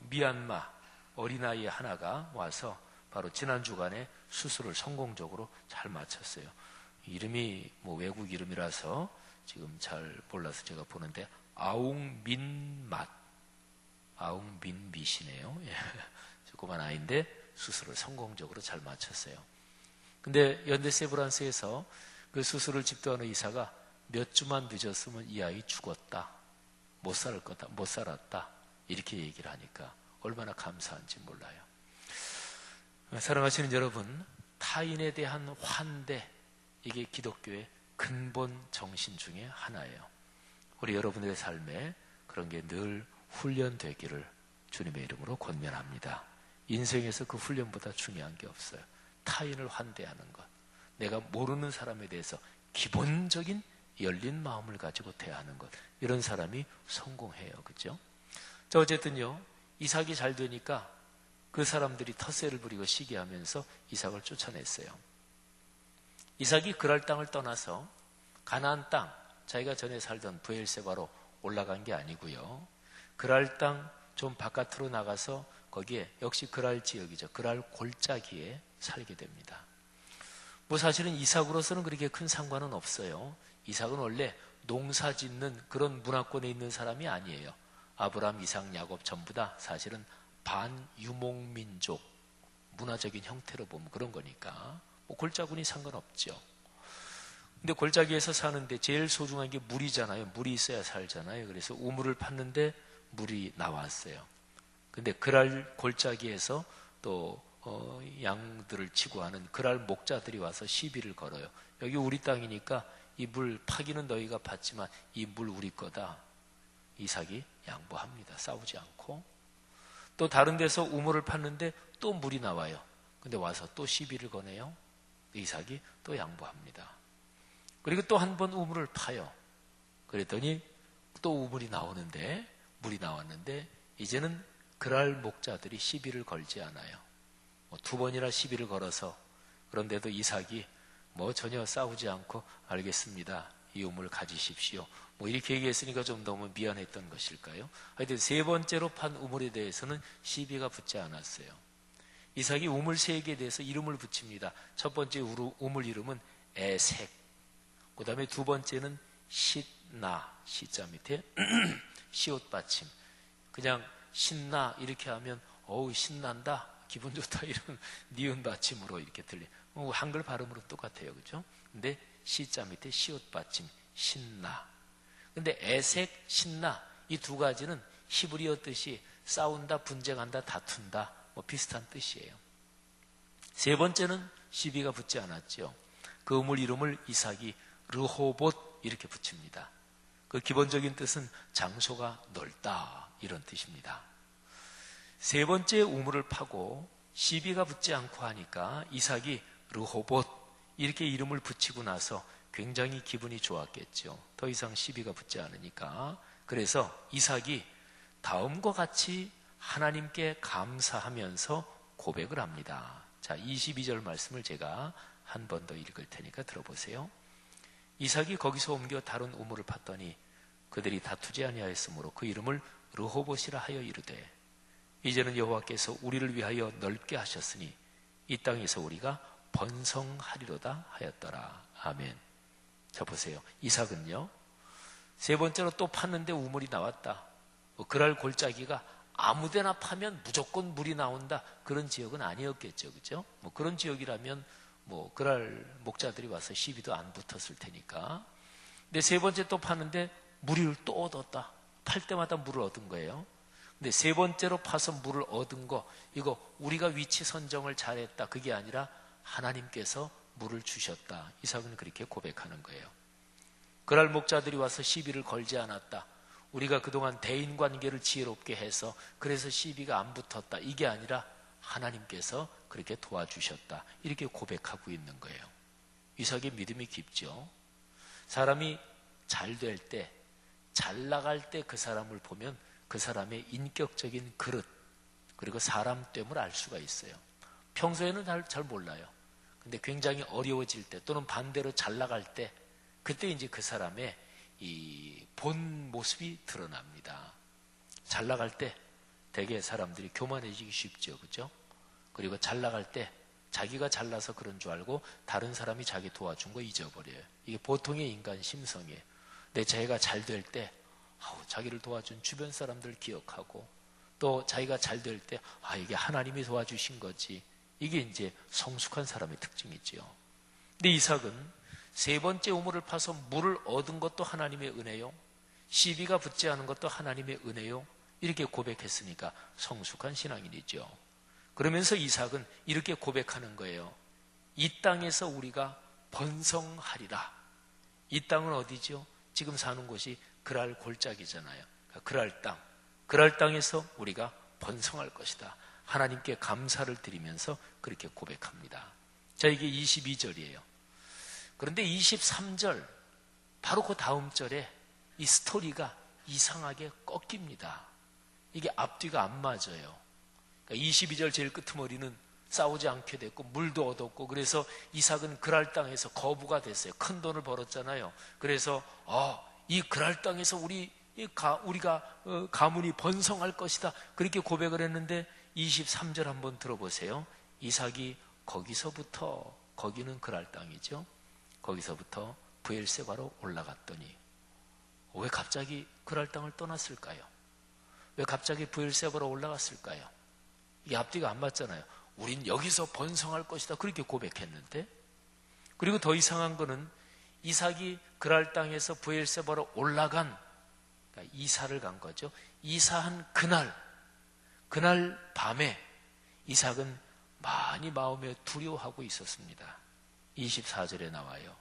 미얀마 어린아이 하나가 와서 바로 지난 주간에 수술을 성공적으로 잘 마쳤어요. 이름이 뭐 외국 이름이라서 지금 잘 몰라서 제가 보는데 아웅민맛, 아웅민미시네요. 예. 조그만 아이인데 수술을 성공적으로 잘 마쳤어요. 근데 연대세브란스에서 그 수술을 집도하는 의사가 몇 주만 늦었으면 이 아이 죽었다, 못 살았다 이렇게 얘기를 하니까 얼마나 감사한지 몰라요. 사랑하시는 여러분, 타인에 대한 환대, 이게 기독교의 근본 정신 중에 하나예요. 우리 여러분들의 삶에 그런 게 늘 훈련되기를 주님의 이름으로 권면합니다. 인생에서 그 훈련보다 중요한 게 없어요. 타인을 환대하는 것, 내가 모르는 사람에 대해서 기본적인 열린 마음을 가지고 대하는 것, 이런 사람이 성공해요. 그죠? 자, 어쨌든요, 이삭이 잘 되니까 그 사람들이 텃세를 부리고 시기하면서 이삭을 쫓아냈어요. 이삭이 그랄 땅을 떠나서 가나안 땅, 자기가 전에 살던 브엘세바로 올라간 게 아니고요, 그랄 땅 좀 바깥으로 나가서 거기에 역시 그랄 지역이죠, 그랄 골짜기에 살게 됩니다. 뭐 사실은 이삭으로서는 그렇게 큰 상관은 없어요. 이삭은 원래 농사 짓는 그런 문화권에 있는 사람이 아니에요. 아브라함, 이삭, 야곱 전부 다 사실은 반유목민족, 문화적인 형태로 보면 그런 거니까 뭐 골짜기니 상관없죠. 근데 골짜기에서 사는데 제일 소중한 게 물이잖아요. 물이 있어야 살잖아요. 그래서 우물을 팠는데 물이 나왔어요. 근데 그랄 골짜기에서 또 양들을 치고 하는 그랄 목자들이 와서 시비를 걸어요. 여기 우리 땅이니까 이 물 파기는 너희가 받지만 이 물 우리 거다. 이삭이 양보합니다. 싸우지 않고. 또 다른 데서 우물을 팠는데 또 물이 나와요. 근데 와서 또 시비를 거네요. 이삭이 또 양보합니다. 그리고 또 한 번 우물을 파요. 그랬더니 또 우물이 나오는데, 물이 나왔는데 이제는 그랄 목자들이 시비를 걸지 않아요. 두 번이나 시비를 걸어서, 그런데도 이삭이 뭐 전혀 싸우지 않고 알겠습니다, 이 우물 가지십시오, 뭐 이렇게 얘기했으니까 좀 너무 미안했던 것일까요? 하여튼 세 번째로 판 우물에 대해서는 시비가 붙지 않았어요. 이삭이 우물 세 개에 대해서 이름을 붙입니다. 첫 번째 우물 이름은 에색, 그 다음에 두 번째는 싯나, 시자 밑에 시옷 받침, 그냥 신나 이렇게 하면 어우 신난다, 기분 좋다, 이런 니은 받침으로 이렇게 들려. 한글 발음으로 똑같아요. 그죠? 근데 시자 밑에 시옷 받침, 신나. 근데 에색, 신나, 이 두 가지는 히브리어 뜻이 싸운다, 분쟁한다, 다툰다, 뭐 비슷한 뜻이에요. 세 번째는 시비가 붙지 않았죠. 그 우물 이름을 이삭이 르호봇 이렇게 붙입니다. 그 기본적인 뜻은 장소가 넓다, 이런 뜻입니다. 세 번째 우물을 파고 시비가 붙지 않고 하니까 이삭이 르호봇 이렇게 이름을 붙이고 나서 굉장히 기분이 좋았겠죠. 더 이상 시비가 붙지 않으니까. 그래서 이삭이 다음과 같이 하나님께 감사하면서 고백을 합니다. 자, 22절 말씀을 제가 한 번 더 읽을 테니까 들어보세요. 이삭이 거기서 옮겨 다른 우물을 팠더니 그들이 다투지 아니하였으므로 그 이름을 르호봇이라 하여 이르되, 이제는 여호와께서 우리를 위하여 넓게 하셨으니 이 땅에서 우리가 번성하리로다 하였더라. 아멘. 자, 보세요. 이삭은요, 세 번째로 또 팠는데 우물이 나왔다. 그랄 골짜기가 아무데나 파면 무조건 물이 나온다, 그런 지역은 아니었겠죠. 그죠? 뭐 그런 지역이라면 뭐 그랄 목자들이 와서 시비도 안 붙었을 테니까. 근데 세 번째 또 팠는데 물을 또 얻었다. 팔 때마다 물을 얻은 거예요. 근데 세 번째로 파서 물을 얻은 거, 이거 우리가 위치 선정을 잘했다, 그게 아니라 하나님께서 물을 주셨다. 이삭은 그렇게 고백하는 거예요. 그랄 목자들이 와서 시비를 걸지 않았다, 우리가 그동안 대인관계를 지혜롭게 해서 그래서 시비가 안 붙었다, 이게 아니라 하나님께서 그렇게 도와주셨다, 이렇게 고백하고 있는 거예요. 이삭의 믿음이 깊죠. 사람이 잘 될 때, 잘 나갈 때 그 사람을 보면 그 사람의 인격적인 그릇, 그리고 사람됨을 알 수가 있어요. 평소에는 잘 몰라요. 근데 굉장히 어려워질 때, 또는 반대로 잘 나갈 때, 그때 이제 그 사람의 이 본 모습이 드러납니다. 잘 나갈 때 되게 사람들이 교만해지기 쉽죠. 그죠? 그리고 잘 나갈 때 자기가 잘나서 그런 줄 알고 다른 사람이 자기 도와준 거 잊어버려요. 이게 보통의 인간 심성이에요. 근데 자기가 잘 될 때 자기를 도와준 주변 사람들 기억하고, 또 자기가 잘 될 때 이게 하나님이 도와주신 거지. 이게 이제 성숙한 사람의 특징이지요. 근데 이삭은 세 번째 우물을 파서 물을 얻은 것도 하나님의 은혜요, 시비가 붙지 않은 것도 하나님의 은혜요, 이렇게 고백했으니까 성숙한 신앙인이죠. 그러면서 이삭은 이렇게 고백하는 거예요. 이 땅에서 우리가 번성하리라. 이 땅은 어디죠? 지금 사는 곳이 그랄 골짜기잖아요. 그랄 땅에서 우리가 번성할 것이다. 하나님께 감사를 드리면서 그렇게 고백합니다. 자, 이게 22절이에요. 그런데 23절, 바로 그 다음 절에 이 스토리가 이상하게 꺾입니다. 이게 앞뒤가 안 맞아요. 그러니까 22절 제일 끄트머리는 싸우지 않게 됐고 물도 얻었고, 그래서 이삭은 그랄 땅에서 거부가 됐어요. 큰 돈을 벌었잖아요. 그래서 이 그랄 땅에서 우리가 가문이 번성할 것이다, 그렇게 고백을 했는데 23절 한번 들어보세요. 이삭이 거기서부터, 거기는 그랄 땅이죠, 거기서부터 브엘세바로 올라갔더니. 왜 갑자기 그랄 땅을 떠났을까요? 왜 갑자기 브엘세바로 올라갔을까요? 이게 앞뒤가 안 맞잖아요. 우린 여기서 번성할 것이다, 그렇게 고백했는데. 그리고 더 이상한 거는 이삭이 그랄 땅에서 브엘세바로 올라간, 그러니까 이사를 간 거죠. 이사한 그날 밤에 이삭은 많이 마음에 두려워하고 있었습니다. 24절에 나와요.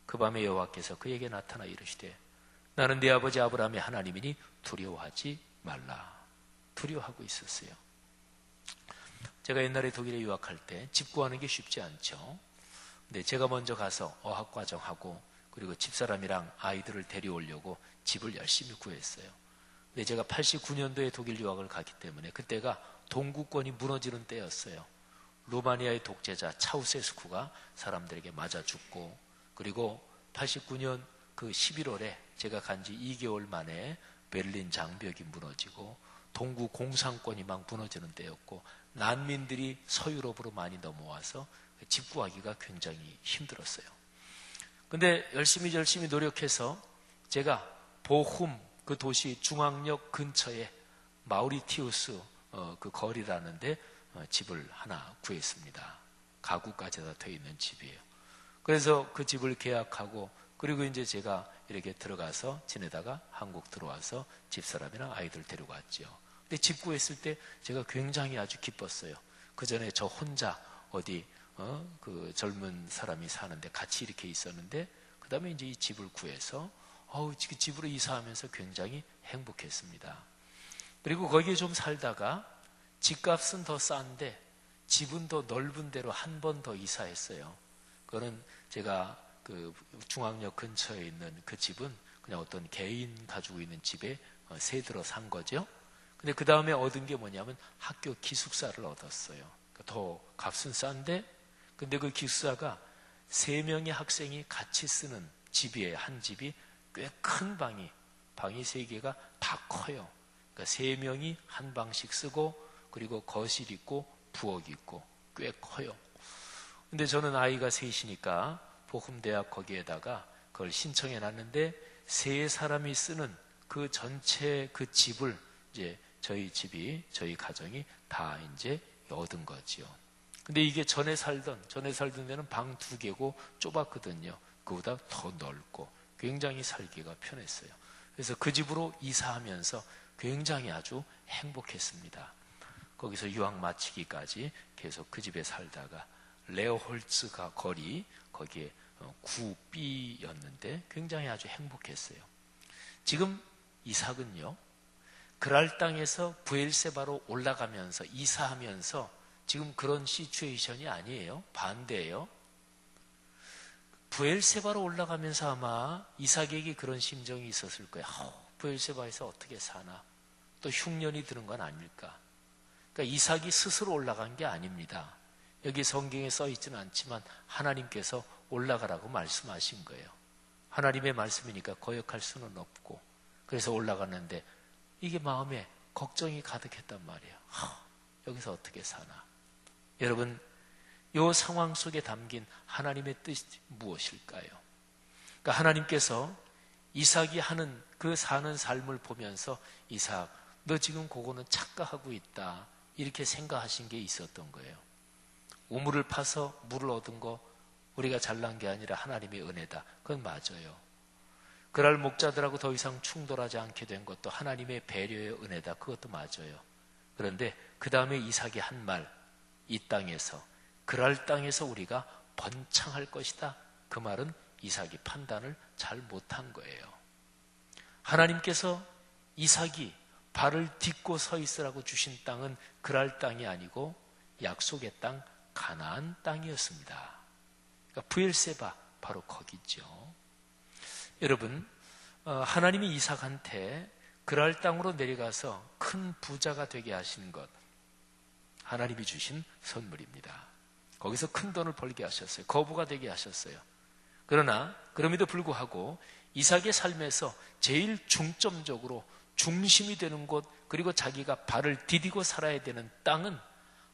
그 밤에 여호와께서 그에게 나타나 이르시되 나는 네 아버지 아브라함의 하나님이니 두려워하지 말라. 두려워하고 있었어요. 제가 옛날에 독일에 유학할 때 집 구하는 게 쉽지 않죠. 근데 제가 먼저 가서 어학과정하고, 그리고 집사람이랑 아이들을 데려오려고 집을 열심히 구했어요. 근데 제가 89년도에 독일 유학을 갔기 때문에 그때가 동구권이 무너지는 때였어요. 루마니아의 독재자 차우세스쿠가 사람들에게 맞아 죽고, 그리고 89년 그 11월에 제가 간 지 2개월 만에 베를린 장벽이 무너지고 동구 공산권이 막 무너지는 때였고, 난민들이 서유럽으로 많이 넘어와서 집 구하기가 굉장히 힘들었어요. 근데 열심히 노력해서 제가 보훔, 그 도시 중앙역 근처에 마우리티우스 그 거리라는데 집을 하나 구했습니다. 가구까지 다 돼 있는 집이에요. 그래서 그 집을 계약하고, 그리고 이제 제가 이렇게 들어가서 지내다가 한국 들어와서 집사람이랑 아이들 데리고 왔죠. 근데 집 구했을 때 제가 굉장히 아주 기뻤어요. 그 전에 저 혼자 어디 그 젊은 사람이 사는데 같이 이렇게 있었는데, 그 다음에 이제 이 집을 구해서 집으로 이사하면서 굉장히 행복했습니다. 그리고 거기에 좀 살다가 집값은 더 싼데 집은 더 넓은 데로 한 번 더 이사했어요. 그거는 제가 그 중앙역 근처에 있는 그 집은 그냥 어떤 개인 가지고 있는 집에 새 들어 산 거죠. 근데 그 다음에 얻은 게 뭐냐면 학교 기숙사를 얻었어요. 그러니까 더 값은 싼데, 근데 그 기숙사가 3명의 학생이 같이 쓰는 집이에요. 한 집이 꽤 큰 방이 3개가 다 커요. 그러니까 3명이 한 방씩 쓰고, 그리고 거실 있고 부엌 있고 꽤 커요. 근데 저는 아이가 셋이니까 보험대학 거기에다가 그걸 신청해 놨는데, 3사람이 쓰는 그 전체 그 집을 이제 저희 가정이 다 이제 얻은 거지요. 근데 이게 전에 살던 데는 방 2개고 좁았거든요. 그보다 더 넓고 굉장히 살기가 편했어요. 그래서 그 집으로 이사하면서 굉장히 아주 행복했습니다. 거기서 유학 마치기까지 계속 그 집에 살다가 레오홀츠가 거리, 거기에 9B였는데 굉장히 아주 행복했어요. 지금 이삭은요, 그랄 땅에서 브엘세바로 올라가면서 이사하면서 지금 그런 시츄에이션이 아니에요. 반대예요. 브엘세바로 올라가면서 아마 이삭에게 그런 심정이 있었을 거예요. 브엘세바에서 어떻게 사나? 또 흉년이 드는 건 아닐까? 그러니까 이삭이 스스로 올라간 게 아닙니다. 여기 성경에 써 있지는 않지만 하나님께서 올라가라고 말씀하신 거예요. 하나님의 말씀이니까 거역할 수는 없고, 그래서 올라갔는데 이게 마음에 걱정이 가득했단 말이에요. 여기서 어떻게 사나? 여러분, 이 상황 속에 담긴 하나님의 뜻이 무엇일까요? 그러니까 하나님께서 이삭이 하는 그 사는 삶을 보면서 이삭, 너 지금 그거는 착각하고 있다, 이렇게 생각하신 게 있었던 거예요. 우물을 파서 물을 얻은 거 우리가 잘난 게 아니라 하나님의 은혜다. 그건 맞아요. 그랄 목자들하고 더 이상 충돌하지 않게 된 것도 하나님의 배려의 은혜다. 그것도 맞아요. 그런데 그 다음에 이삭이 한 말, 이 땅에서, 그랄 땅에서 우리가 번창할 것이다. 그 말은 이삭이 판단을 잘 못한 거예요. 하나님께서 이삭이 발을 딛고 서 있으라고 주신 땅은 그랄 땅이 아니고 약속의 땅 가나안 땅이었습니다. 그러니까 브엘세바, 바로 거기죠. 여러분, 하나님이 이삭한테 그랄 땅으로 내려가서 큰 부자가 되게 하신 것, 하나님이 주신 선물입니다. 거기서 큰 돈을 벌게 하셨어요. 거부가 되게 하셨어요. 그러나 그럼에도 불구하고 이삭의 삶에서 제일 중점적으로 중심이 되는 곳, 그리고 자기가 발을 디디고 살아야 되는 땅은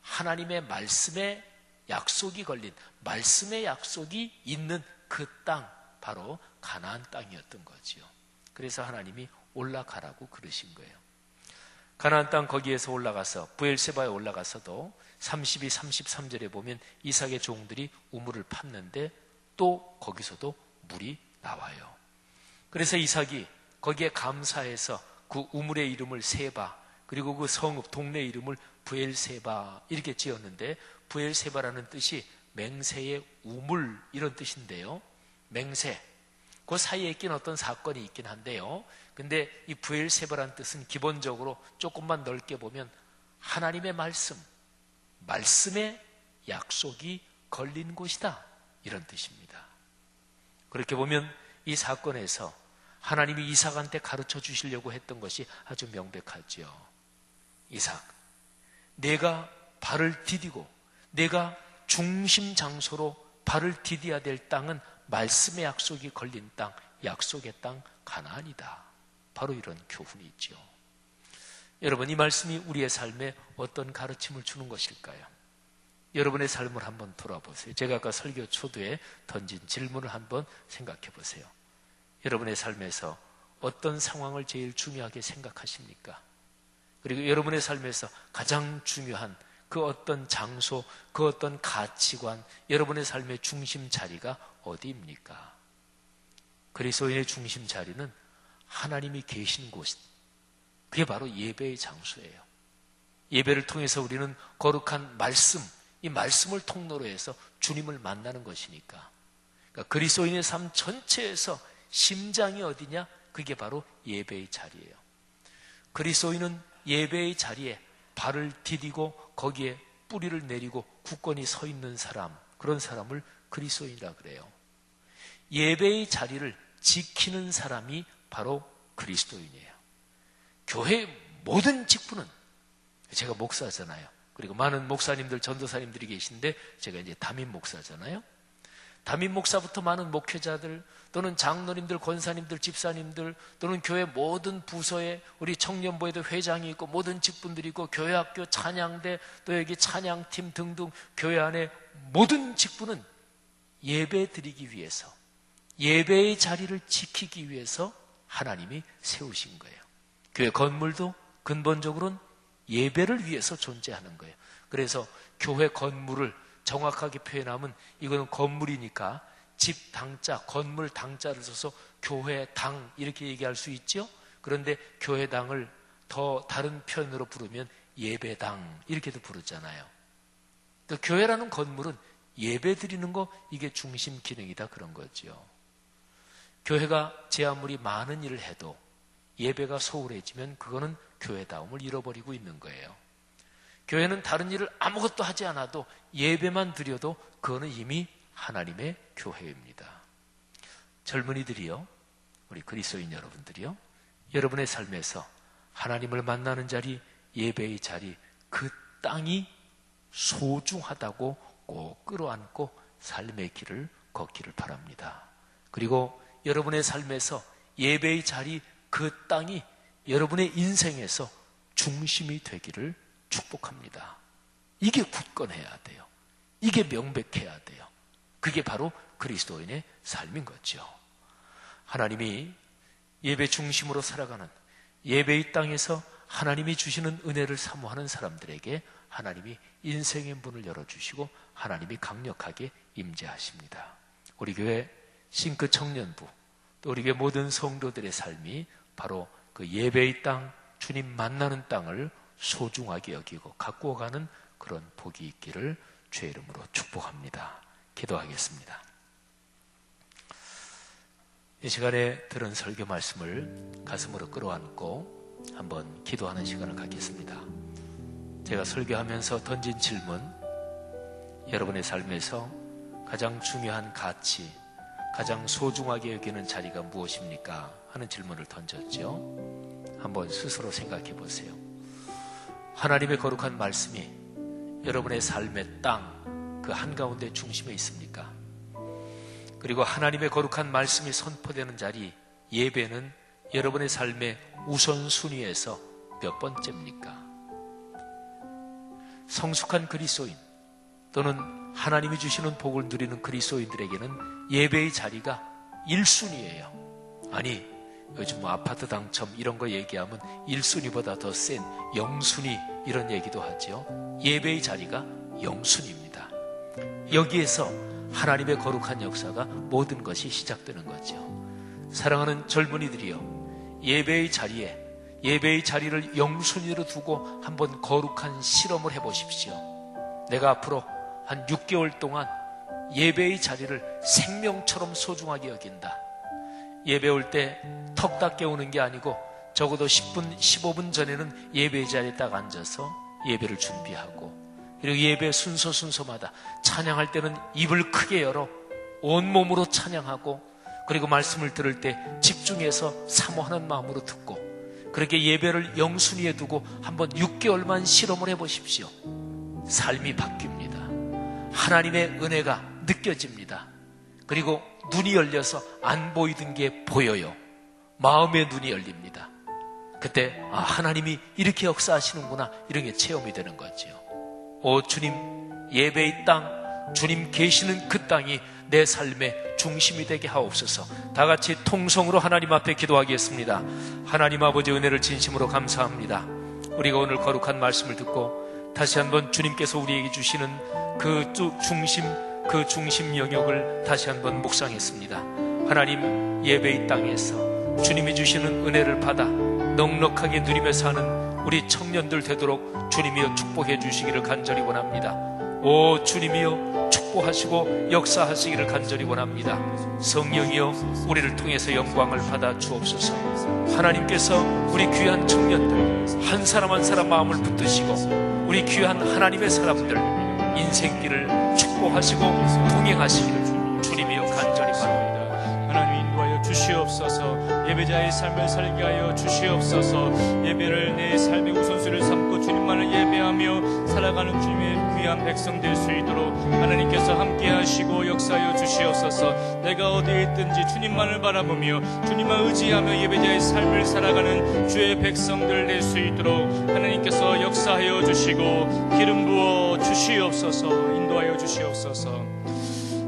하나님의 말씀에 약속이 걸린, 말씀의 약속이 있는 그 땅, 바로 가나안 땅이었던 거지요. 그래서 하나님이 올라가라고 그러신 거예요. 가나안 땅 거기에서 올라가서 브엘세바에 올라가서도 32, 33절에 보면 이삭의 종들이 우물을 팠는데 또 거기서도 물이 나와요. 그래서 이삭이 거기에 감사해서 그 우물의 이름을 세바, 그리고 그 성읍 동네 이름을 브엘세바 이렇게 지었는데, 브엘세바라는 뜻이 맹세의 우물 이런 뜻인데요. 맹세, 그 사이에 있긴 어떤 사건이 있긴 한데요. 근데 이 브엘세바라는 뜻은 기본적으로 조금만 넓게 보면 하나님의 말씀, 말씀의 약속이 걸린 곳이다, 이런 뜻입니다. 그렇게 보면 이 사건에서 하나님이 이삭한테 가르쳐 주시려고 했던 것이 아주 명백하죠. 이삭, 내가 발을 디디고 내가 중심 장소로 발을 디뎌야 될 땅은 말씀의 약속이 걸린 땅, 약속의 땅 가나안이다. 바로 이런 교훈이 있죠. 여러분, 이 말씀이 우리의 삶에 어떤 가르침을 주는 것일까요? 여러분의 삶을 한번 돌아보세요. 제가 아까 설교 초두에 던진 질문을 한번 생각해 보세요. 여러분의 삶에서 어떤 상황을 제일 중요하게 생각하십니까? 그리고 여러분의 삶에서 가장 중요한 그 어떤 장소, 그 어떤 가치관, 여러분의 삶의 중심 자리가 어디입니까? 그리스도인의 중심 자리는 하나님이 계신 곳, 그게 바로 예배의 장소예요. 예배를 통해서 우리는 거룩한 말씀, 이 말씀을 통로로 해서 주님을 만나는 것이니까. 그러니까 그리스도인의 삶 전체에서 심장이 어디냐? 그게 바로 예배의 자리예요. 그리스도인은 예배의 자리에 발을 디디고 거기에 뿌리를 내리고 굳건히 서 있는 사람, 그런 사람을 그리스도인이라 그래요. 예배의 자리를 지키는 사람이 바로 그리스도인이에요. 교회의 모든 직분은, 제가 목사잖아요. 그리고 많은 목사님들, 전도사님들이 계신데 제가 이제 담임 목사잖아요. 담임 목사부터 많은 목회자들 또는 장로님들, 권사님들, 집사님들 또는 교회 모든 부서에 우리 청년부에도 회장이 있고 모든 직분들이 있고 교회학교, 찬양대, 또 여기 찬양팀 등등 교회 안에 모든 직분은 예배 드리기 위해서, 예배의 자리를 지키기 위해서 하나님이 세우신 거예요. 교회 건물도 근본적으로는 예배를 위해서 존재하는 거예요. 그래서 교회 건물을 정확하게 표현하면 이거는 건물이니까 집 당자, 건물 당자를 써서 교회당 이렇게 얘기할 수 있죠. 그런데 교회당을 더 다른 표현으로 부르면 예배당 이렇게도 부르잖아요. 그러니까 교회라는 건물은 예배 드리는 거, 이게 중심 기능이다, 그런 거죠. 교회가 제 아무리 많은 일을 해도 예배가 소홀해지면 그거는 교회다움을 잃어버리고 있는 거예요. 교회는 다른 일을 아무것도 하지 않아도 예배만 드려도 그거는 이미 하나님의 교회입니다. 젊은이들이요, 우리 그리스도인 여러분들이요, 여러분의 삶에서 하나님을 만나는 자리, 예배의 자리, 그 땅이 소중하다고 꼭 끌어안고 삶의 길을 걷기를 바랍니다. 그리고 여러분의 삶에서 예배의 자리, 그 땅이 여러분의 인생에서 중심이 되기를 축복합니다. 이게 굳건해야 돼요. 이게 명백해야 돼요. 그게 바로 그리스도인의 삶인 거죠. 하나님이 예배 중심으로 살아가는, 예배의 땅에서 하나님이 주시는 은혜를 사모하는 사람들에게 하나님이 인생의 문을 열어주시고 하나님이 강력하게 임재하십니다. 우리 교회 싱크 청년부, 또 우리 교회 모든 성도들의 삶이 바로 그 예배의 땅, 주님 만나는 땅을 소중하게 여기고 가꾸어가는 그런 복이 있기를 주의 이름으로 축복합니다. 기도하겠습니다. 이 시간에 들은 설교 말씀을 가슴으로 끌어안고 한번 기도하는 시간을 갖겠습니다. 제가 설교하면서 던진 질문, 여러분의 삶에서 가장 중요한 가치, 가장 소중하게 여기는 자리가 무엇입니까? 하는 질문을 던졌죠. 한번 스스로 생각해 보세요. 하나님의 거룩한 말씀이 여러분의 삶의 땅, 그 한가운데 중심에 있습니까? 그리고 하나님의 거룩한 말씀이 선포되는 자리, 예배는 여러분의 삶의 우선순위에서 몇 번째입니까? 성숙한 그리스도인 또는 하나님이 주시는 복을 누리는 그리스도인들에게는 예배의 자리가 1순위예요. 아니, 요즘 아파트 당첨 이런 거 얘기하면 1순위보다 더 센 0순위 이런 얘기도 하죠. 예배의 자리가 0순위입니다. 여기에서 하나님의 거룩한 역사가 모든 것이 시작되는 거죠. 사랑하는 젊은이들이요, 예배의 자리를 0순위로 두고 한번 거룩한 실험을 해보십시오. 내가 앞으로 한 6개월 동안 예배의 자리를 생명처럼 소중하게 여긴다. 예배 올 때 턱 닦게 오는 게 아니고 적어도 10분, 15분 전에는 예배의 자리에 딱 앉아서 예배를 준비하고, 그리고 예배 순서마다 찬양할 때는 입을 크게 열어 온몸으로 찬양하고, 그리고 말씀을 들을 때 집중해서 사모하는 마음으로 듣고, 그렇게 예배를 0순위에 두고 한번 6개월만 실험을 해보십시오. 삶이 바뀝니다. 하나님의 은혜가 느껴집니다. 그리고 눈이 열려서 안 보이던 게 보여요. 마음의 눈이 열립니다. 그때 하나님이 이렇게 역사하시는구나, 이런 게 체험이 되는 거죠. 오 주님, 예배의 땅, 주님 계시는 그 땅이 내 삶의 중심이 되게 하옵소서. 다 같이 통성으로 하나님 앞에 기도하겠습니다. 하나님 아버지, 은혜를 진심으로 감사합니다. 우리가 오늘 거룩한 말씀을 듣고 다시 한번 주님께서 우리에게 주시는 그 중심 영역을 다시 한번 묵상했습니다. 하나님, 예배의 땅에서 주님이 주시는 은혜를 받아 넉넉하게 누리며 사는 우리 청년들 되도록 주님이여 축복해 주시기를 간절히 원합니다. 오 주님이여, 축복하시고 역사하시기를 간절히 원합니다. 성령이여, 우리를 통해서 영광을 받아 주옵소서. 하나님께서 우리 귀한 청년들 한 사람 한 사람 마음을 붙드시고 우리 귀한 하나님의 사람들 인생길을 축복하시고 동행하시기를 주님이여 간절히 바랍니다. 하나님 인도하여 주시옵소서. 예배자의 삶을 살게 하여 주시옵소서. 예배를 내 삶의 우선순위를 삼고 주님만을 예배하며 살아가는 주님의 귀한 백성 될 수 있도록 하나님께서 함께 하시고 역사하여 주시옵소서. 내가 어디에 있든지 주님만을 바라보며 주님만 의지하며 예배자의 삶을 살아가는 주의 백성들 될 수 있도록 하나님께서 역사하여 주시고 기름 부어 주시옵소서. 인도하여 주시옵소서.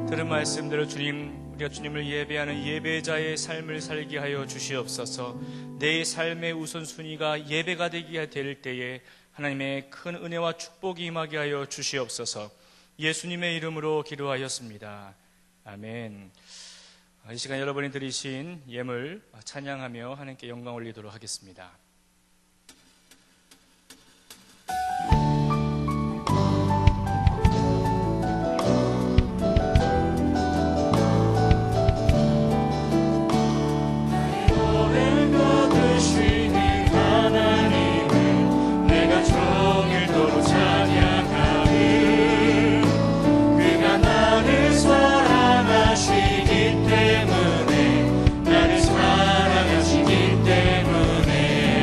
들은 말씀대로 주님, 우리가 주님을 예배하는 예배자의 삶을 살게 하여 주시옵소서. 내 삶의 우선순위가 예배가 되게 될 때에 하나님의 큰 은혜와 축복이 임하게 하여 주시옵소서. 예수님의 이름으로 기도하였습니다. 아멘. 이 시간 여러분이 들으신 예물 찬양하며 하나님께 영광 올리도록 하겠습니다. 나를 사랑하시기 때문에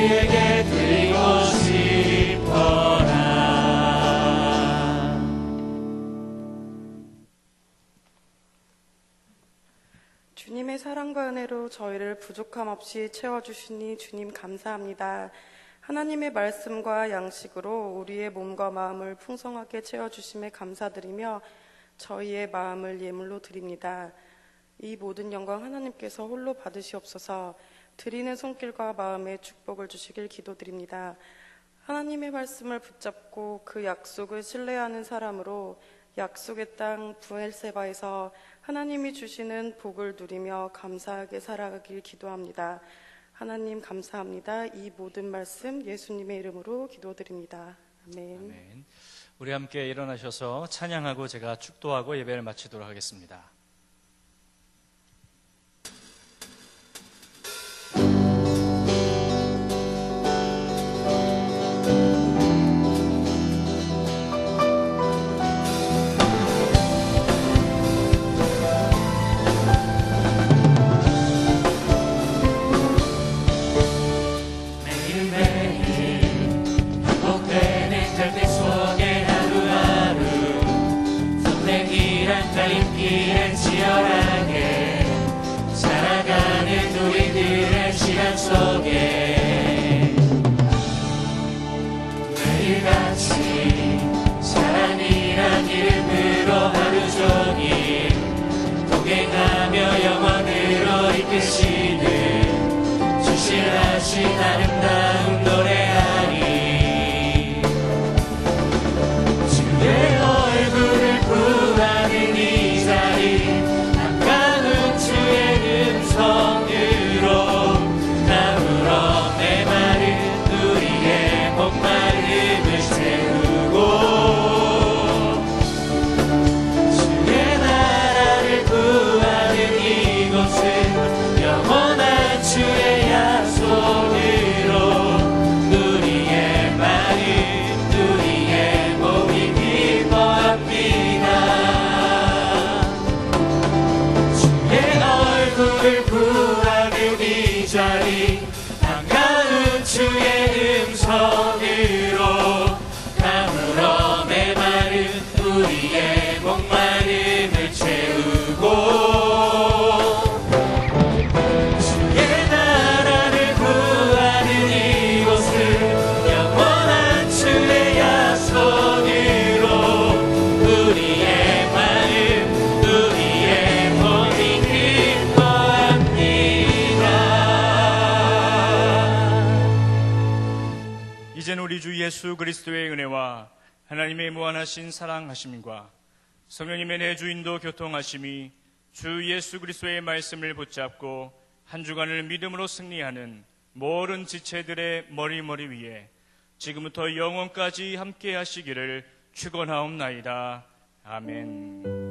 그에게 드리고 싶어라. 주님의 사랑과 은혜로 저희를 부족함 없이 채워주시니 주님 감사합니다. 하나님의 말씀과 양식으로 우리의 몸과 마음을 풍성하게 채워주심에 감사드리며 저희의 마음을 예물로 드립니다. 이 모든 영광 하나님께서 홀로 받으시옵소서. 드리는 손길과 마음에 축복을 주시길 기도드립니다. 하나님의 말씀을 붙잡고 그 약속을 신뢰하는 사람으로 약속의 땅 브엘세바에서 하나님이 주시는 복을 누리며 감사하게 살아가길 기도합니다. 하나님 감사합니다. 이 모든 말씀 예수님의 이름으로 기도드립니다. 아멘. 아멘. 우리 함께 일어나셔서 찬양하고 제가 축도하고 예배를 마치도록 하겠습니다. 아름다운 노래하리. 주의 얼굴을 구하는 이 자리, 반가운 주의 음성으로 나물어 메마른 우리의 목마름을 채우고, 주의 나라를 구하는 이곳은 영원한 주의 약속으로 우리의 마음 우리의 몸이 기뻐합니다. 주의 얼굴을 구하는 이 자리, 반가운 주의 음성으로 가물어 메마른 우리의 목마름을 채우고, 우리 주 예수 그리스도의 은혜와 하나님의 무한하신 사랑하심과 성령님의 내주인도 교통하심이 주 예수 그리스도의 말씀을 붙잡고 한 주간을 믿음으로 승리하는 모든 지체들의 머리 위에 지금부터 영원까지 함께 하시기를 축원하옵나이다. 아멘.